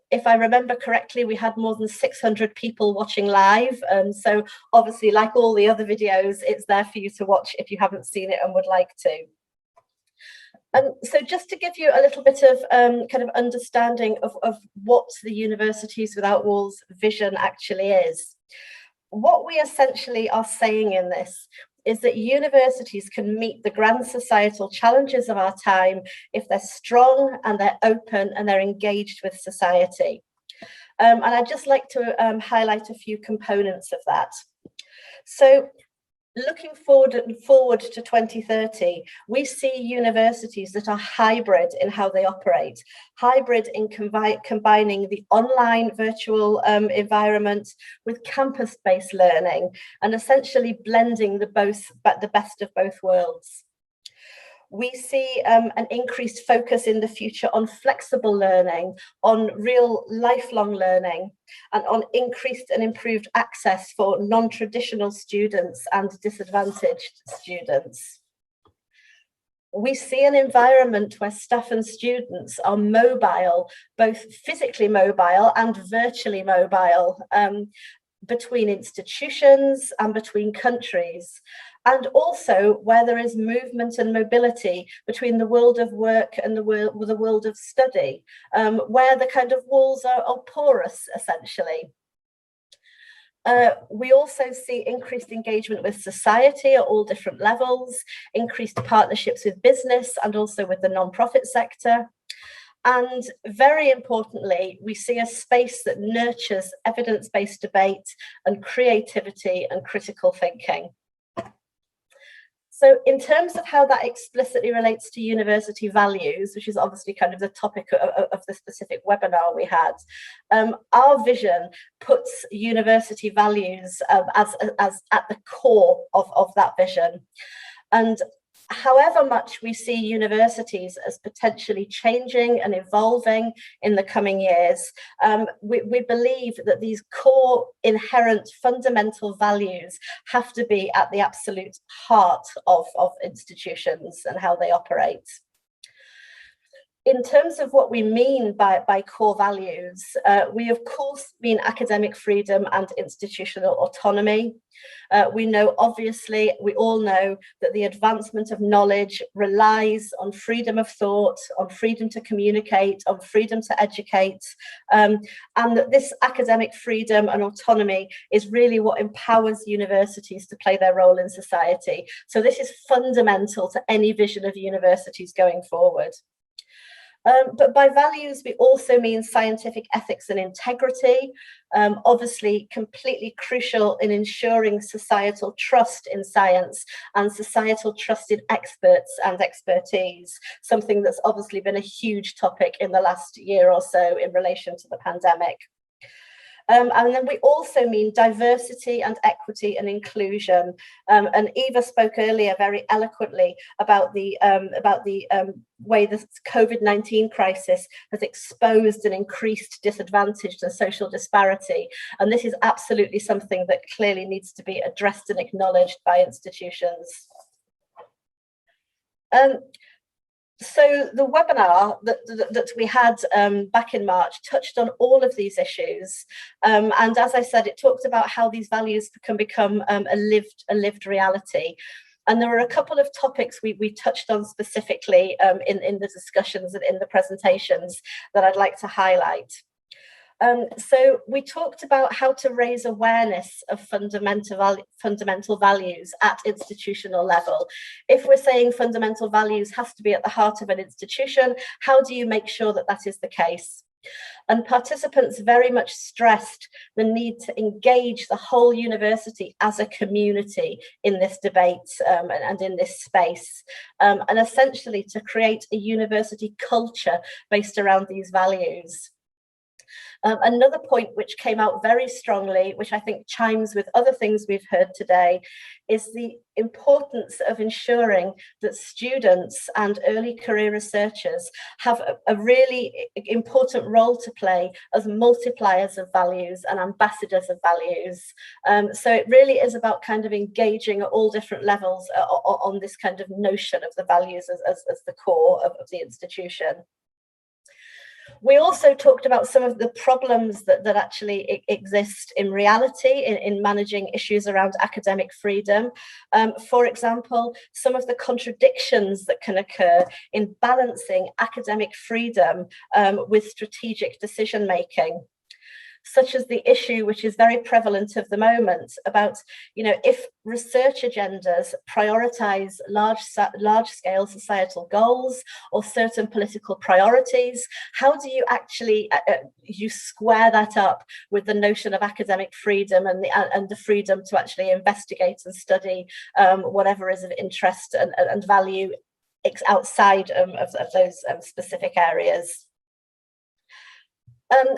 If I remember correctly, we had more than 600 people watching live. So obviously, like all the other videos, it's there for you to watch if you haven't seen it and would like to. So just to give you a little bit of kind of understanding of what the Universities Without Walls vision actually is. What we essentially are saying in this is that universities can meet the grand societal challenges of our time if they're strong and they're open and they're engaged with society. And I'd just like to highlight a few components of that. So looking forward to 2030, we see universities that are hybrid in how they operate, hybrid in combining the online virtual environment with campus-based learning and essentially blending the best of both worlds. We see an increased focus in the future on flexible learning, on real lifelong learning, and on increased and improved access for non-traditional students and disadvantaged students. We see an environment where staff and students are mobile, both physically mobile and virtually mobile, between institutions and between countries, and also where there is movement and mobility between the world of work and the world of study, where the kind of walls are porous, essentially. We also see increased engagement with society at all different levels, increased partnerships with business and also with the non-profit sector. And very importantly, we see a space that nurtures evidence-based debate and creativity and critical thinking. So in terms of how that explicitly relates to university values, which is obviously kind of the topic of the specific webinar we had, our vision puts university values as at the core of that vision. And however much we see universities as potentially changing and evolving in the coming years, we believe that these core inherent fundamental values have to be at the absolute heart of institutions and how they operate. In terms of what we mean by core values, we of course mean academic freedom and institutional autonomy. We know, obviously, we all know that the advancement of knowledge relies on freedom of thought, on freedom to communicate, on freedom to educate, and that this academic freedom and autonomy is really what empowers universities to play their role in society. So this is fundamental to any vision of universities going forward. But by values, we also mean scientific ethics and integrity, obviously completely crucial in ensuring societal trust in science and societal trust in experts and expertise, something that's obviously been a huge topic in the last year or so in relation to the pandemic. And then we also mean diversity and equity and inclusion. And Eva spoke earlier very eloquently about the way the COVID-19 crisis has exposed and increased disadvantage and social disparity. And this is absolutely something that clearly needs to be addressed and acknowledged by institutions. So the webinar that we had back in March touched on all of these issues, and as I said, it talked about how these values can become a lived reality. And there were a couple of topics we touched on specifically in the discussions and in the presentations that I'd like to highlight. So we talked about how to raise awareness of fundamental values at institutional level. If we're saying fundamental values have to be at the heart of an institution, how do you make sure that that is the case? And participants very much stressed the need to engage the whole university as a community in this debate and in this space, and essentially to create a university culture based around these values. Another point which came out very strongly, which I think chimes with other things we've heard today, is the importance of ensuring that students and early career researchers have a really important role to play as multipliers of values and ambassadors of values. So it really is about kind of engaging at all different levels on this kind of notion of the values as the core of the institution. We also talked about some of the problems that actually exist in reality in managing issues around academic freedom. For example, some of the contradictions that can occur in balancing academic freedom with strategic decision making, such as the issue which is very prevalent of the moment about, if research agendas prioritize large-scale societal goals or certain political priorities, how do you actually you square that up with the notion of academic freedom and the freedom to actually investigate and study whatever is of interest and value outside of those specific areas?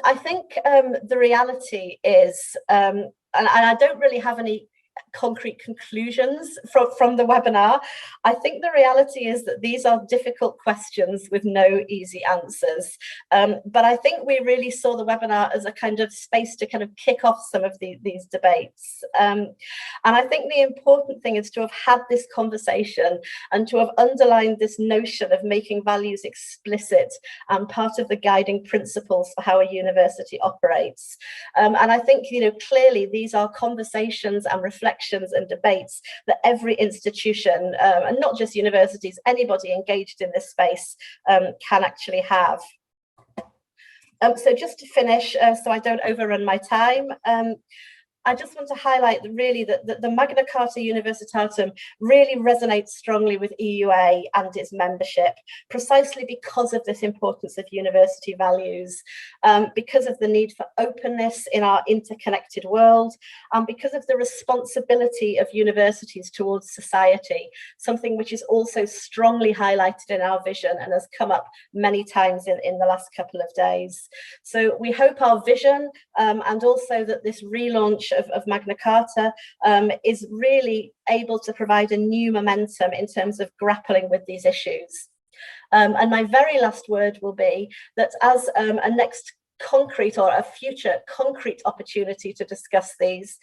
I think the reality is, and I don't really have any concrete conclusions from the webinar. I think the reality is that these are difficult questions with no easy answers. But I think we really saw the webinar as a kind of space to kind of kick off some of these debates. And I think the important thing is to have had this conversation and to have underlined this notion of making values explicit and part of the guiding principles for how a university operates. And I think, clearly these are conversations and reflections and debates that every institution, and not just universities, anybody engaged in this space can actually have. So just to finish, so I don't overrun my time, I just want to highlight really that the Magna Carta Universitatum really resonates strongly with EUA and its membership, precisely because of this importance of university values, because of the need for openness in our interconnected world, and because of the responsibility of universities towards society, something which is also strongly highlighted in our vision and has come up many times in the last couple of days. So we hope our vision and also that this relaunch of Magna Carta is really able to provide a new momentum in terms of grappling with these issues. And my very last word will be that as a next concrete or a future concrete opportunity to discuss these,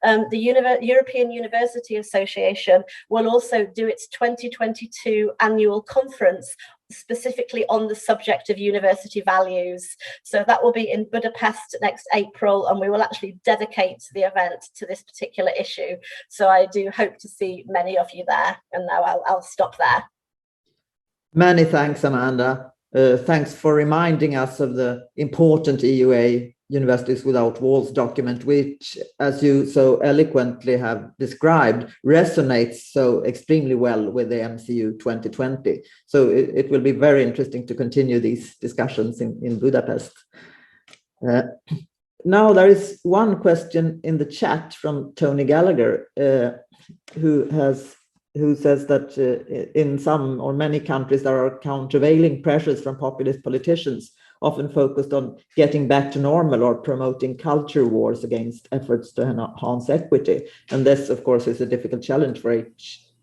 the European University Association will also do its 2022 annual conference specifically on the subject of university values. So that will be in Budapest next April, and we will actually dedicate the event to this particular issue. So I do hope to see many of you there, and now I'll stop there. Many thanks, Amanda. Thanks for reminding us of the important EUA Universities Without Walls document, which, as you so eloquently have described, resonates so extremely well with the MCU 2020. So it will be very interesting to continue these discussions in Budapest. Now there is one question in the chat from Tony Gallagher, who says that in some or many countries there are countervailing pressures from populist politicians, often focused on getting back to normal or promoting culture wars against efforts to enhance equity. And this, of course, is a difficult challenge for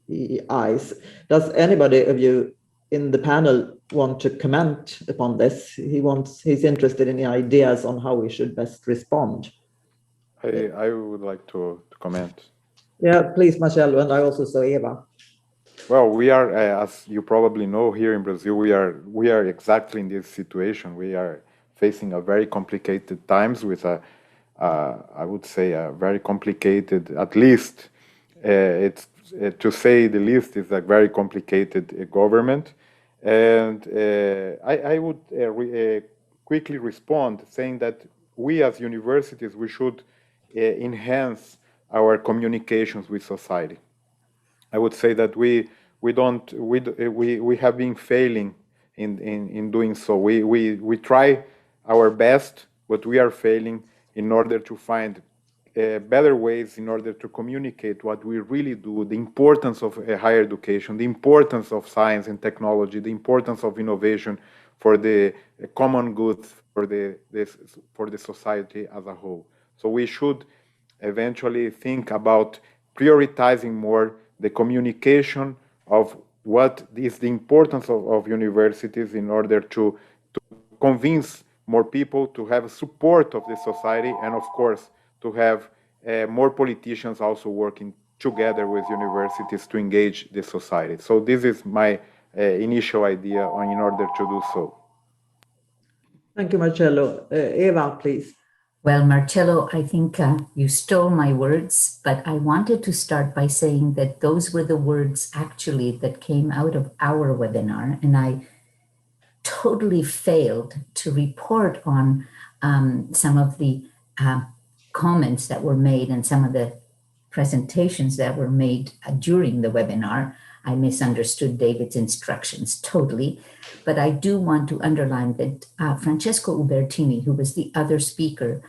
HEIs. Does anybody of you in the panel want to comment upon this? He's interested in the ideas on how we should best respond. I would like to comment. Yeah, please, Marcelo, and I also saw Eva. Well, we are, as you probably know, here in Brazil, we are exactly in this situation. We are facing a very complicated times with I would say, a very complicated, at least, it's to say the least, is a very complicated government. And I would quickly respond saying that we as universities, we should enhance our communications with society. I would say that we have been failing in doing so. We try our best, but we are failing in order to find better ways in order to communicate what we really do, the importance of higher education, the importance of science and technology, the importance of innovation for the common good for the society as a whole. So we should eventually think about prioritizing more the communication of what is the importance of universities in order to convince more people, to have support of the society, and of course to have more politicians also working together with universities to engage the society. So this is my initial idea in order to do so. Thank you, Marcello. Eva, please. Well, Marcello, I think you stole my words, but I wanted to start by saying that those were the words actually that came out of our webinar, and I totally failed to report on some of the comments that were made and some of the presentations that were made during the webinar. I misunderstood David's instructions totally, but I do want to underline that Francesco Ubertini, who was the other speaker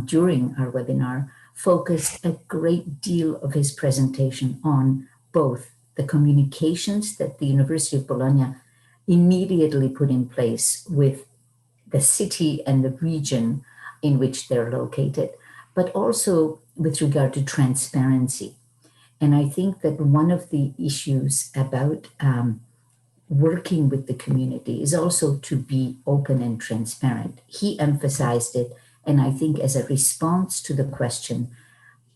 during our webinar, focused a great deal of his presentation on both the communications that the University of Bologna immediately put in place with the city and the region in which they're located, but also with regard to transparency. And I think that one of the issues about working with the community is also to be open and transparent. He emphasized it, and I think as a response to the question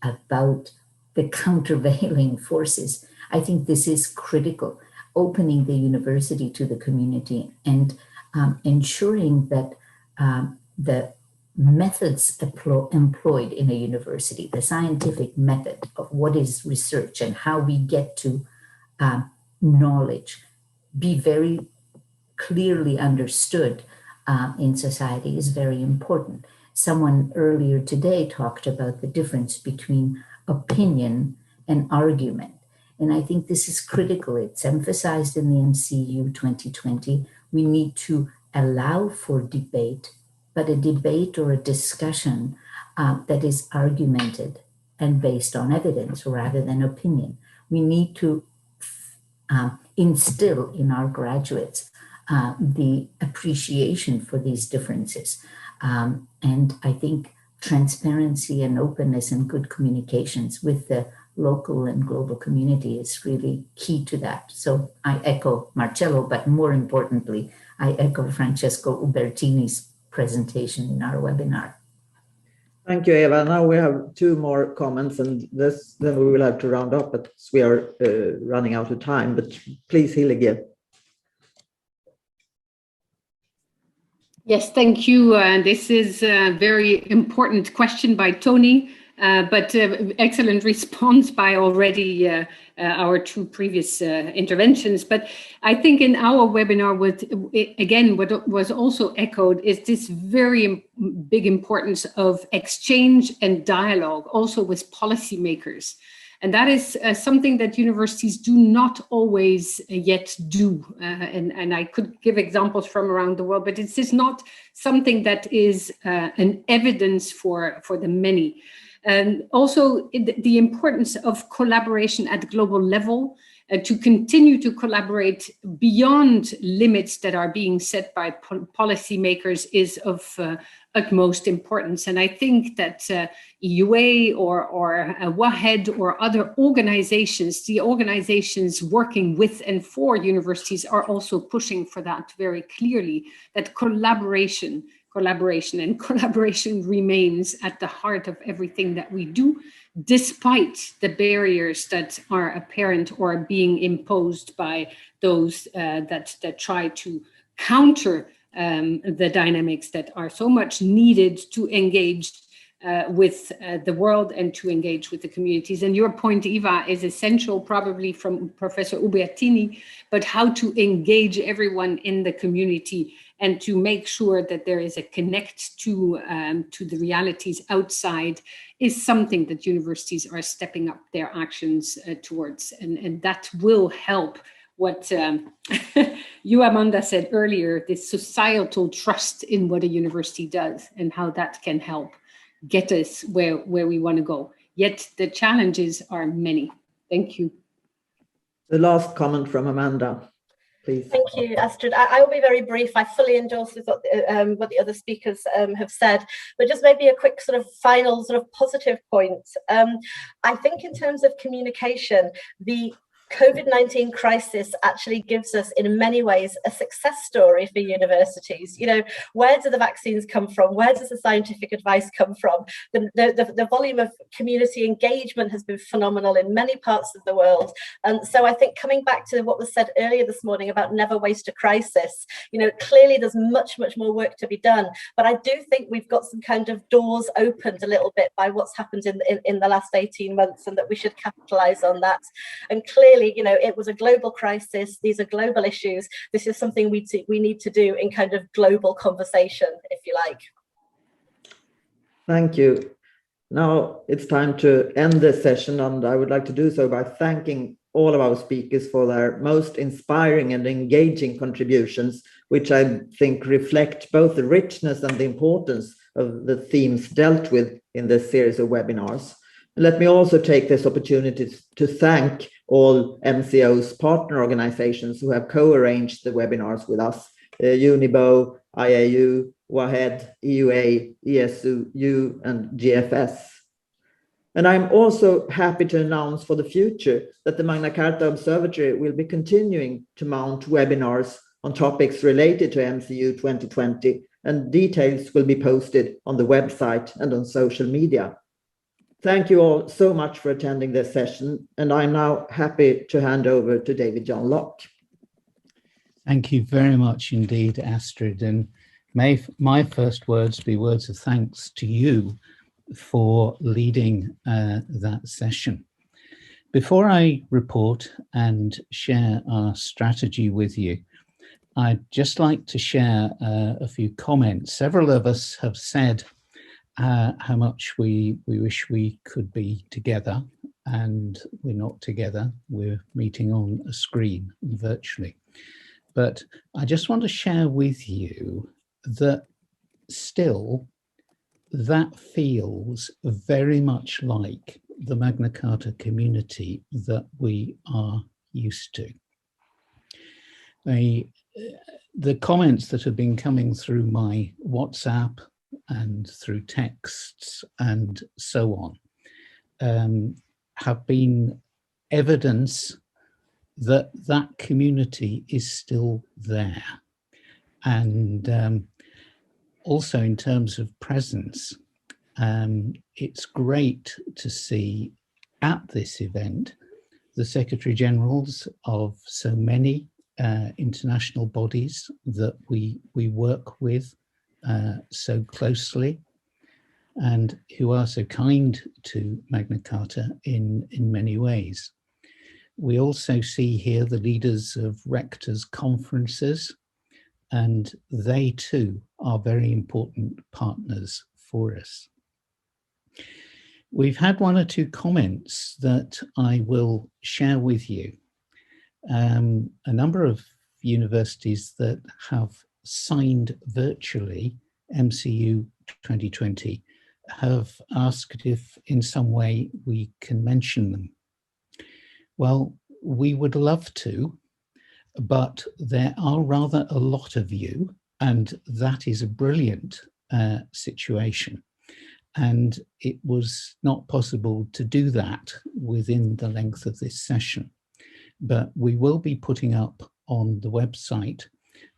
about the countervailing forces, I think this is critical, opening the university to the community and ensuring that the methods employed in a university, the scientific method of what is research and how we get to knowledge, be very clearly understood in society is very important. Someone earlier today talked about the difference between opinion and argument. And I think this is critical. It's emphasized in the MCU 2020. We need to allow for debate, but a debate or a discussion that is argumented and based on evidence rather than opinion. We need to instill in our graduates the appreciation for these differences. And I think transparency and openness and good communications with the local and global community is really key to that. So I echo Marcello, but more importantly, I echo Francesco Ubertini's presentation in our webinar. Thank you, Eva. Now we have two more comments, and then we will have to round up, but we are running out of time. But please, Hillige. Yes, thank you. This is a very important question by Tony, but excellent response by already our two previous interventions. But I think in our webinar, what was also echoed is this very big importance of exchange and dialogue, also with policymakers. And that is something that universities do not always yet do. And I could give examples from around the world, but it's just not something that is an evidence for the many. And also the importance of collaboration at global level, to continue to collaborate beyond limits that are being set by policymakers is of utmost importance. And I think that EUA or WAHED or other organizations, the organizations working with and for universities are also pushing for that very clearly, that collaboration remains at the heart of everything that we do, despite the barriers that are apparent or being imposed by those that try to counter the dynamics that are so much needed to engage with the world and to engage with the communities. And your point, Eva, is essential, probably from Professor Ubertini, but how to engage everyone in the community and to make sure that there is a connect to the realities outside is something that universities are stepping up their actions towards. And that will help what you, Amanda, said earlier, this societal trust in what a university does and how that can help get us where we want to go. Yet the challenges are many. Thank you. The last comment from Amanda, please. Thank you, Astrid. I will be very brief. I fully endorse what the other speakers have said, but just maybe a quick sort of final sort of positive point. I think in terms of communication, the COVID-19 crisis actually gives us, in many ways, a success story for universities. You know, where do the vaccines come from? Where does the scientific advice come from? The volume of community engagement has been phenomenal in many parts of the world. And so I think coming back to what was said earlier this morning about never waste a crisis, you know, clearly there's much more work to be done. But I do think we've got some kind of doors opened a little bit by what's happened in the last 18 months, and that we should capitalize on that. And clearly, you know, it was a global crisis. These are global issues. This is something we need to do in kind of global conversation, if you like. Thank you. Now it's time to end this session, and I would like to do so by thanking all of our speakers for their most inspiring and engaging contributions, which I think reflect both the richness and the importance of the themes dealt with in this series of webinars. Let me also take this opportunity to thank all MCO's partner organizations who have co-arranged the webinars with us, UNIBO, IAU, WAHED, EUA, ESU, and GFS. And I'm also happy to announce for the future that the Magna Carta Observatory will be continuing to mount webinars on topics related to MCU 2020, and details will be posted on the website and on social media. Thank you all so much for attending this session, and I'm now happy to hand over to David John Locke. Thank you very much indeed, Astrid, and may my first words be words of thanks to you for leading that session. Before I report and share our strategy with you, I'd just like to share a few comments. Several of us have said how much we wish we could be together, and we're not together. We're meeting on a screen virtually. But I just want to share with you that still that feels very much like the Magna Carta community that we are used to. The comments that have been coming through my WhatsApp and through texts and so on have been evidence that that community is still there. And also in terms of presence, it's great to see at this event the Secretary Generals of so many international bodies that we work with so closely, and who are so kind to Magna Carta in many ways. We also see here the leaders of rectors' conferences, and they too are very important partners for us. We've had one or two comments that I will share with you. A number of universities that have signed virtually MCU 2020 have asked if in some way we can mention them. Well, we would love to, but there are rather a lot of you, and that is a brilliant situation. And it was not possible to do that within the length of this session. But we will be putting up on the website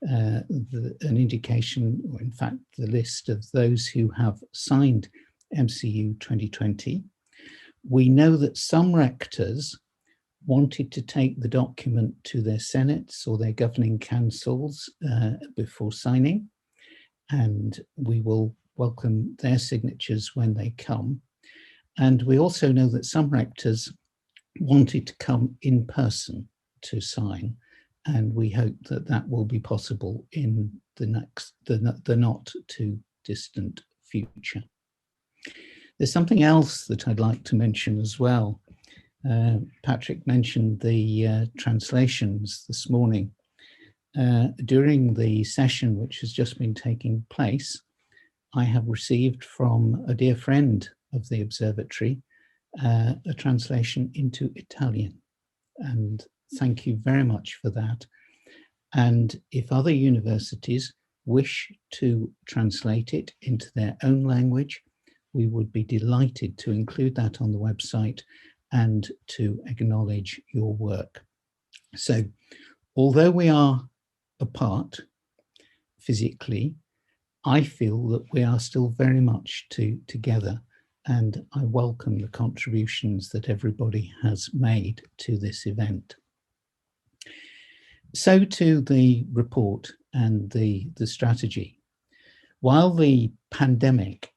an indication, or in fact, the list of those who have signed MCU 2020. We know that some rectors wanted to take the document to their senates or their governing councils before signing, and we will welcome their signatures when they come. And we also know that some rectors wanted to come in person to sign, and we hope that that will be possible in the not too distant future. There's something else that I'd like to mention as well. Patrick mentioned the translations this morning. During the session which has just been taking place, I have received from a dear friend of the observatory a translation into Italian, and thank you very much for that. And if other universities wish to translate it into their own language, we would be delighted to include that on the website and to acknowledge your work. So, although we are apart physically, I feel that we are still very much together, and I welcome the contributions that everybody has made to this event. So to the report and the strategy. While the pandemic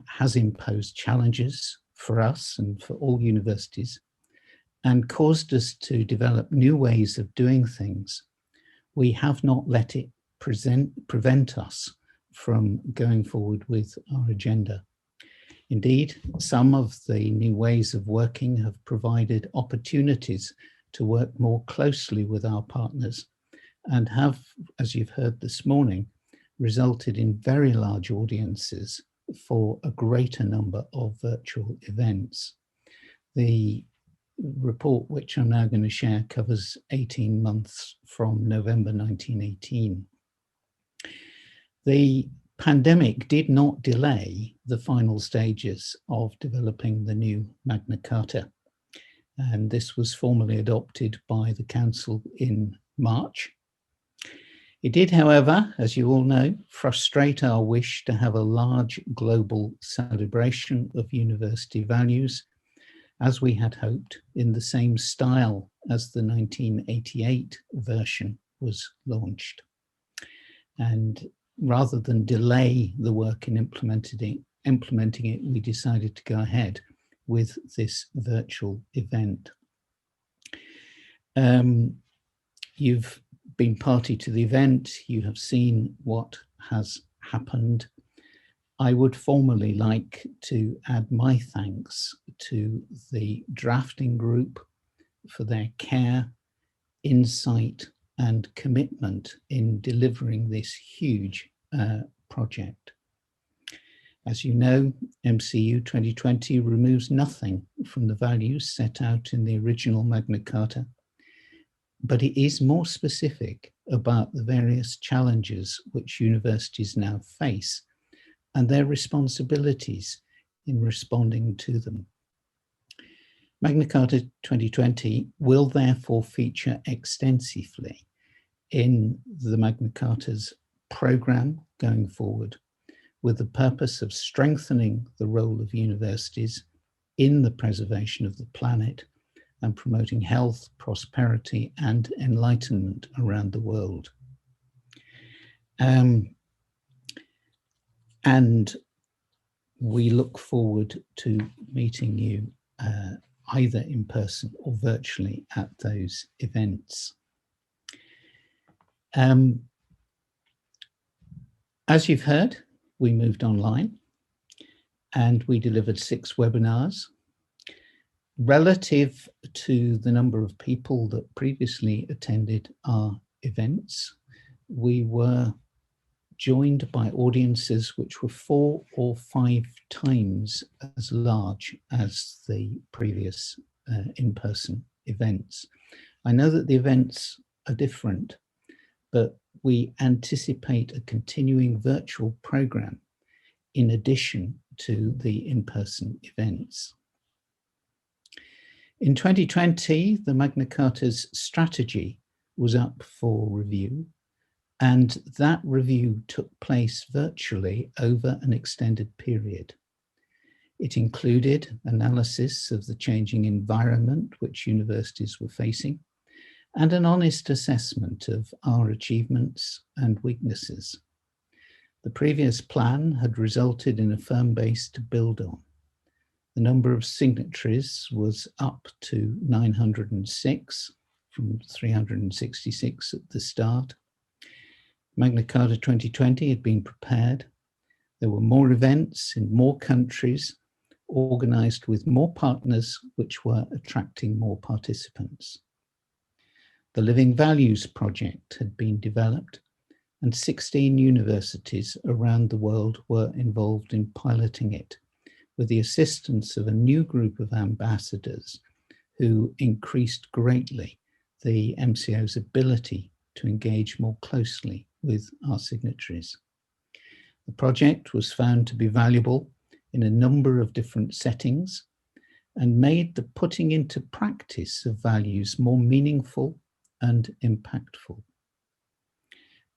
has imposed challenges for us and for all universities and caused us to develop new ways of doing things, we have not let it prevent us from going forward with our agenda. Indeed, some of the new ways of working have provided opportunities to work more closely with our partners and have, as you've heard this morning, resulted in very large audiences for a greater number of virtual events. The report, which I'm now going to share, covers 18 months from November 1918. The pandemic did not delay the final stages of developing the new Magna Carta, and this was formally adopted by the Council in March. It did, however, as you all know, frustrate our wish to have a large global celebration of university values, as we had hoped, in the same style as the 1988 version was launched. And rather than delay the work in implementing it, we decided to go ahead with this virtual event. You've been party to the event, you have seen what has happened. I would formally like to add my thanks to the drafting group for their care, insight, and commitment in delivering this huge project. As you know, MCU 2020 removes nothing from the values set out in the original Magna Carta, but it is more specific about the various challenges which universities now face and their responsibilities in responding to them. Magna Carta 2020 will therefore feature extensively in the Magna Carta's programme going forward, with the purpose of strengthening the role of universities in the preservation of the planet and promoting health, prosperity, and enlightenment around the world. And we look forward to meeting you either in person or virtually at those events. As you've heard, we moved online and we delivered 6 webinars. Relative to the number of people that previously attended our events, we were joined by audiences which were 4 or 5 times as large as the previous in-person events. I know that the events are different, but we anticipate a continuing virtual program in addition to the in-person events. In 2020, the Magna Carta's strategy was up for review, and that review took place virtually over an extended period. It included analysis of the changing environment which universities were facing, and an honest assessment of our achievements and weaknesses. The previous plan had resulted in a firm base to build on. The number of signatories was up to 906 from 366 at the start. Magna Carta 2020 had been prepared. There were more events in more countries, organised with more partners, which were attracting more participants. The Living Values project had been developed, and 16 universities around the world were involved in piloting it, with the assistance of a new group of ambassadors who increased greatly the MCO's ability to engage more closely with our signatories. The project was found to be valuable in a number of different settings and made the putting into practice of values more meaningful and impactful.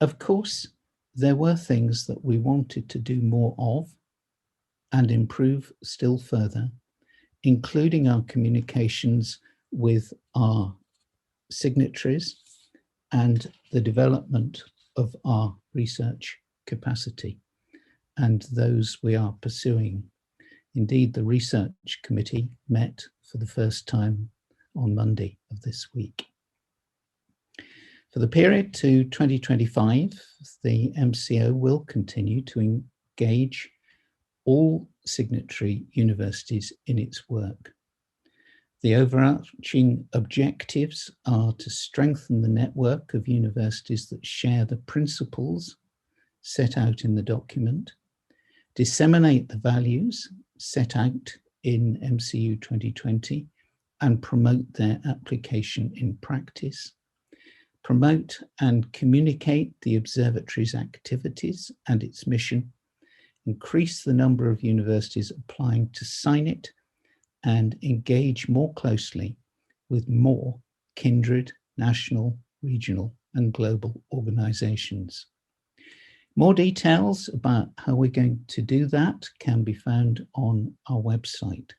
Of course, there were things that we wanted to do more of and improve still further, including our communications with our signatories and the development of our research capacity, and those we are pursuing. Indeed, the research committee met for the first time on Monday of this week. For the period to 2025, the MCO will continue to engage all signatory universities in its work. The overarching objectives are to strengthen the network of universities that share the principles set out in the document, disseminate the values set out in MCU 2020 and promote their application in practice, promote and communicate the observatory's activities and its mission, increase the number of universities applying to sign it, and engage more closely with more kindred, national, regional, and global organizations. More details about how we're going to do that can be found on our website.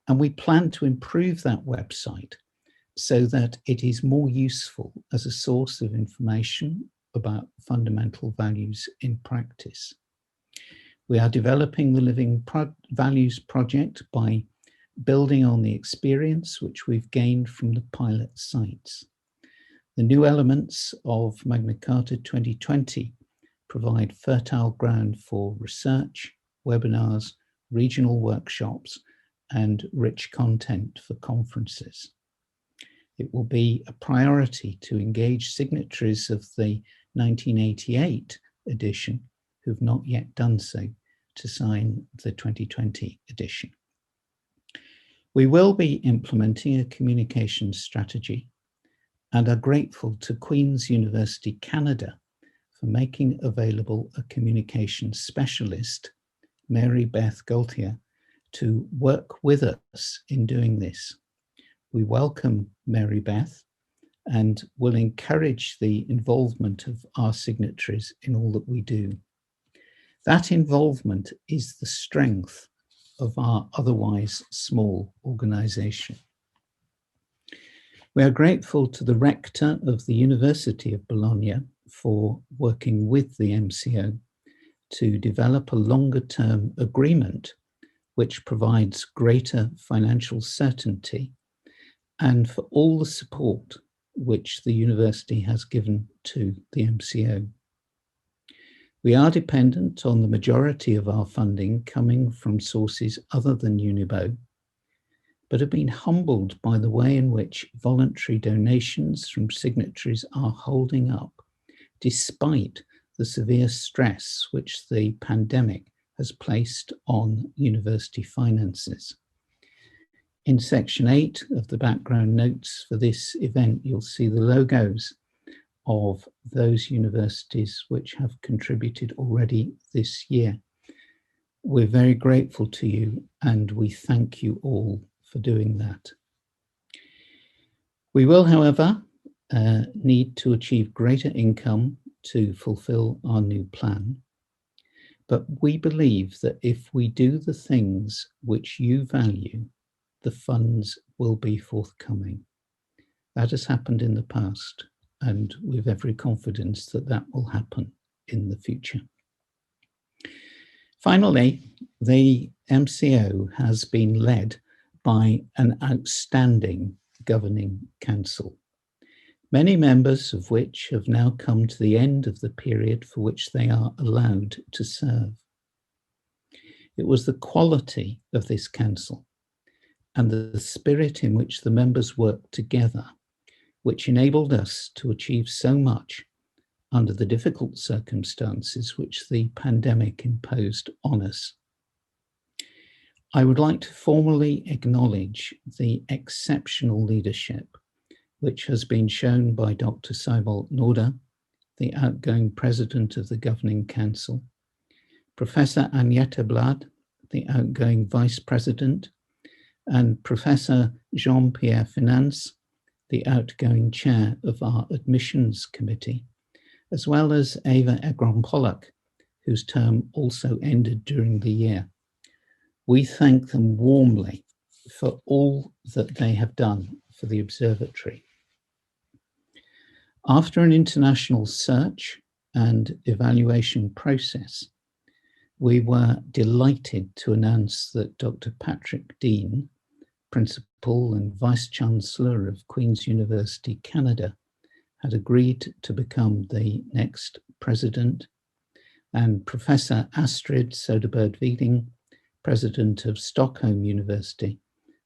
And we plan to improve that website so that it is more useful as a source of information about fundamental values in practice. We are developing the Living Values project by building on the experience which we've gained from the pilot sites. The new elements of Magna Carta 2020 provide fertile ground for research, webinars, regional workshops, and rich content for conferences. It will be a priority to engage signatories of the 1988 edition who've not yet done so to sign the 2020 edition. We will be implementing a communications strategy and are grateful to Queen's University Canada for making available a communications specialist, Mary Beth Gaultier, to work with us in doing this. We welcome Mary Beth and will encourage the involvement of our signatories in all that we do. That involvement is the strength of our otherwise small organisation. We are grateful to the Rector of the University of Bologna for working with the MCO to develop a longer-term agreement which provides greater financial certainty, and for all the support which the university has given to the MCO. We are dependent on the majority of our funding coming from sources other than Unibo, but have been humbled by the way in which voluntary donations from signatories are holding up, despite the severe stress which the pandemic has placed on university finances. In section 8 of the background notes for this event, you'll see the logos of those universities which have contributed already this year. We're very grateful to you and we thank you all for doing that. We will, however, need to achieve greater income to fulfill our new plan. But we believe that if we do the things which you value, the funds will be forthcoming. That has happened in the past, and with every confidence that that will happen in the future. Finally, the MCO has been led by an outstanding governing council, many members of which have now come to the end of the period for which they are allowed to serve. It was the quality of this council and the spirit in which the members worked together which enabled us to achieve so much under the difficult circumstances which the pandemic imposed on us. I would like to formally acknowledge the exceptional leadership which has been shown by Dr. Seibold Norder, the outgoing president of the Governing Council, Professor Agneta Blad, the outgoing vice president, and Professor Jean-Pierre Finance, the outgoing chair of our admissions committee, as well as Eva Egron-Pollock, whose term also ended during the year. We thank them warmly for all that they have done for the observatory. After an international search and evaluation process, we were delighted to announce that Dr. Patrick Dean, Principal and Vice-Chancellor of Queen's University Canada, had agreed to become the next president, and Professor Astrid Söderberg-Wieding, President of Stockholm University,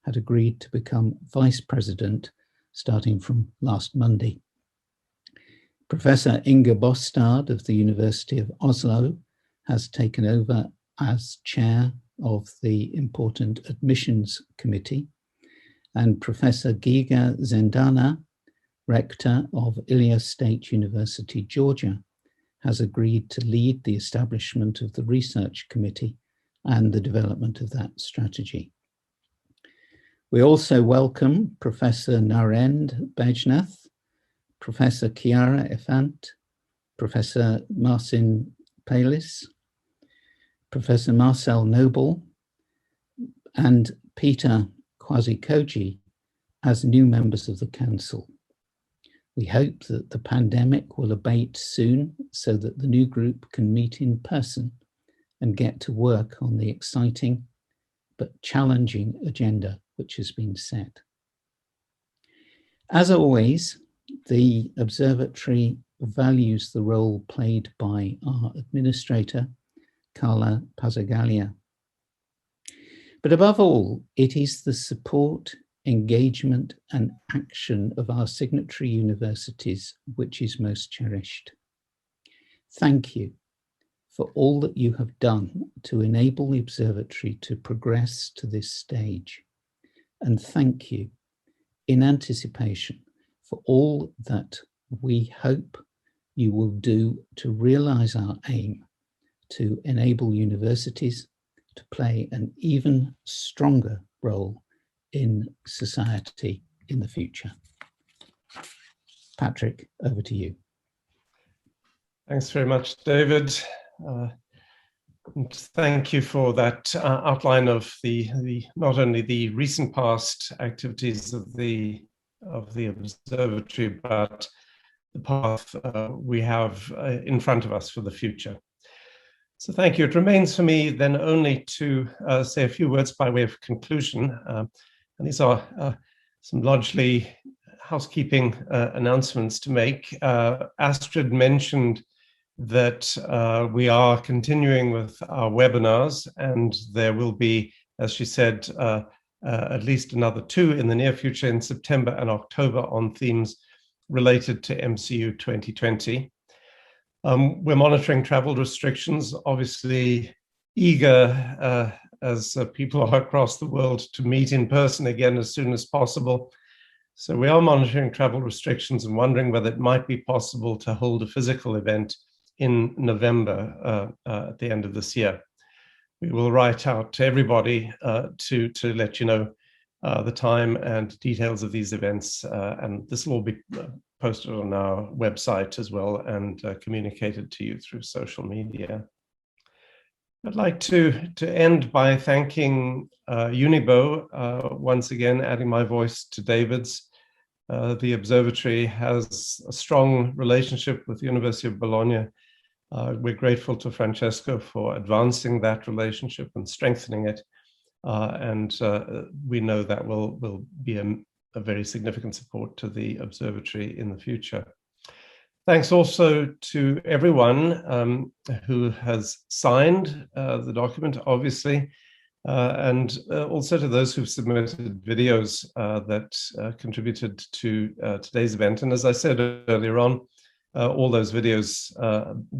had agreed to become Vice President starting from last Monday. Professor Inge Bostad of the University of Oslo has taken over as chair of the important admissions committee, and Professor Giga Zendana, rector of Ilia State University, Georgia, has agreed to lead the establishment of the research committee and the development of that strategy. We also welcome Professor Narend Bajnath, Professor Chiara Effant, Professor Marcin Palis, Professor Marcel Noble, and Peter Kwasi-Koji as new members of the council. We hope that the pandemic will abate soon so that the new group can meet in person and get to work on the exciting but challenging agenda which has been set. As always, the observatory values the role played by our administrator, Carla Pazagalia. But above all, it is the support, engagement, and action of our signatory universities which is most cherished. Thank you for all that you have done to enable the observatory to progress to this stage. And thank you in anticipation for all that we hope you will do to realize our aim to enable universities to play an even stronger role in society in the future. Patrick, over to you. Thanks very much, David. And thank you for that outline of the not only the recent past activities of the observatory, but the path we have in front of us for the future. So thank you. It remains for me then only to say a few words by way of conclusion. And these are some largely housekeeping announcements to make. Astrid mentioned that we are continuing with our webinars, and there will be, as she said, at least another 2 in the near future in September and October on themes related to MCU 2020. We're monitoring travel restrictions, obviously eager as people are across the world to meet in person again as soon as possible. So we are monitoring travel restrictions and wondering whether it might be possible to hold a physical event in November at the end of this year. We will write out to everybody to let you know the time and details of these events, and this will all be posted on our website as well and communicated to you through social media. I'd like to end by thanking Unibo, once again adding my voice to David's. The observatory has a strong relationship with the University of Bologna. We're grateful to Francesco for advancing that relationship and strengthening it. And we know that will be a very significant support to the observatory in the future. Thanks also to everyone who has signed the document, obviously, and also to those who've submitted videos that contributed to today's event. And as I said earlier on, all those videos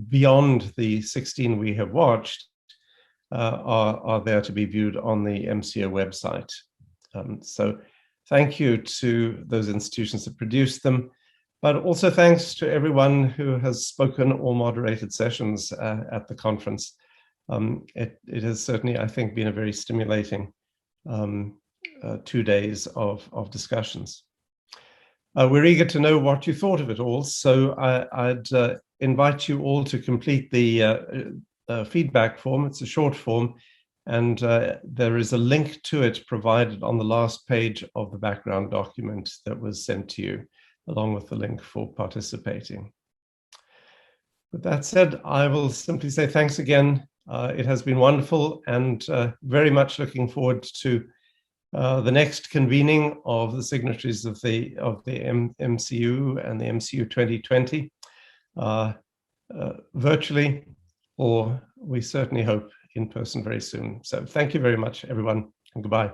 beyond the 16 we have watched are there to be viewed on the MCO website. So thank you to those institutions that produced them, but also thanks to everyone who has spoken or moderated sessions at the conference. It has certainly, I think, been a very stimulating 2 days of discussions. We're eager to know what you thought of it all, so I'd invite you all to complete the feedback form. It's a short form, and there is a link to it provided on the last page of the background document that was sent to you, along with the link for participating. With that said, I will simply say thanks again. It has been wonderful, and very much looking forward to the next convening of the signatories of the MCU and the MCU 2020, virtually, or we certainly hope in person very soon. So thank you very much, everyone, and goodbye.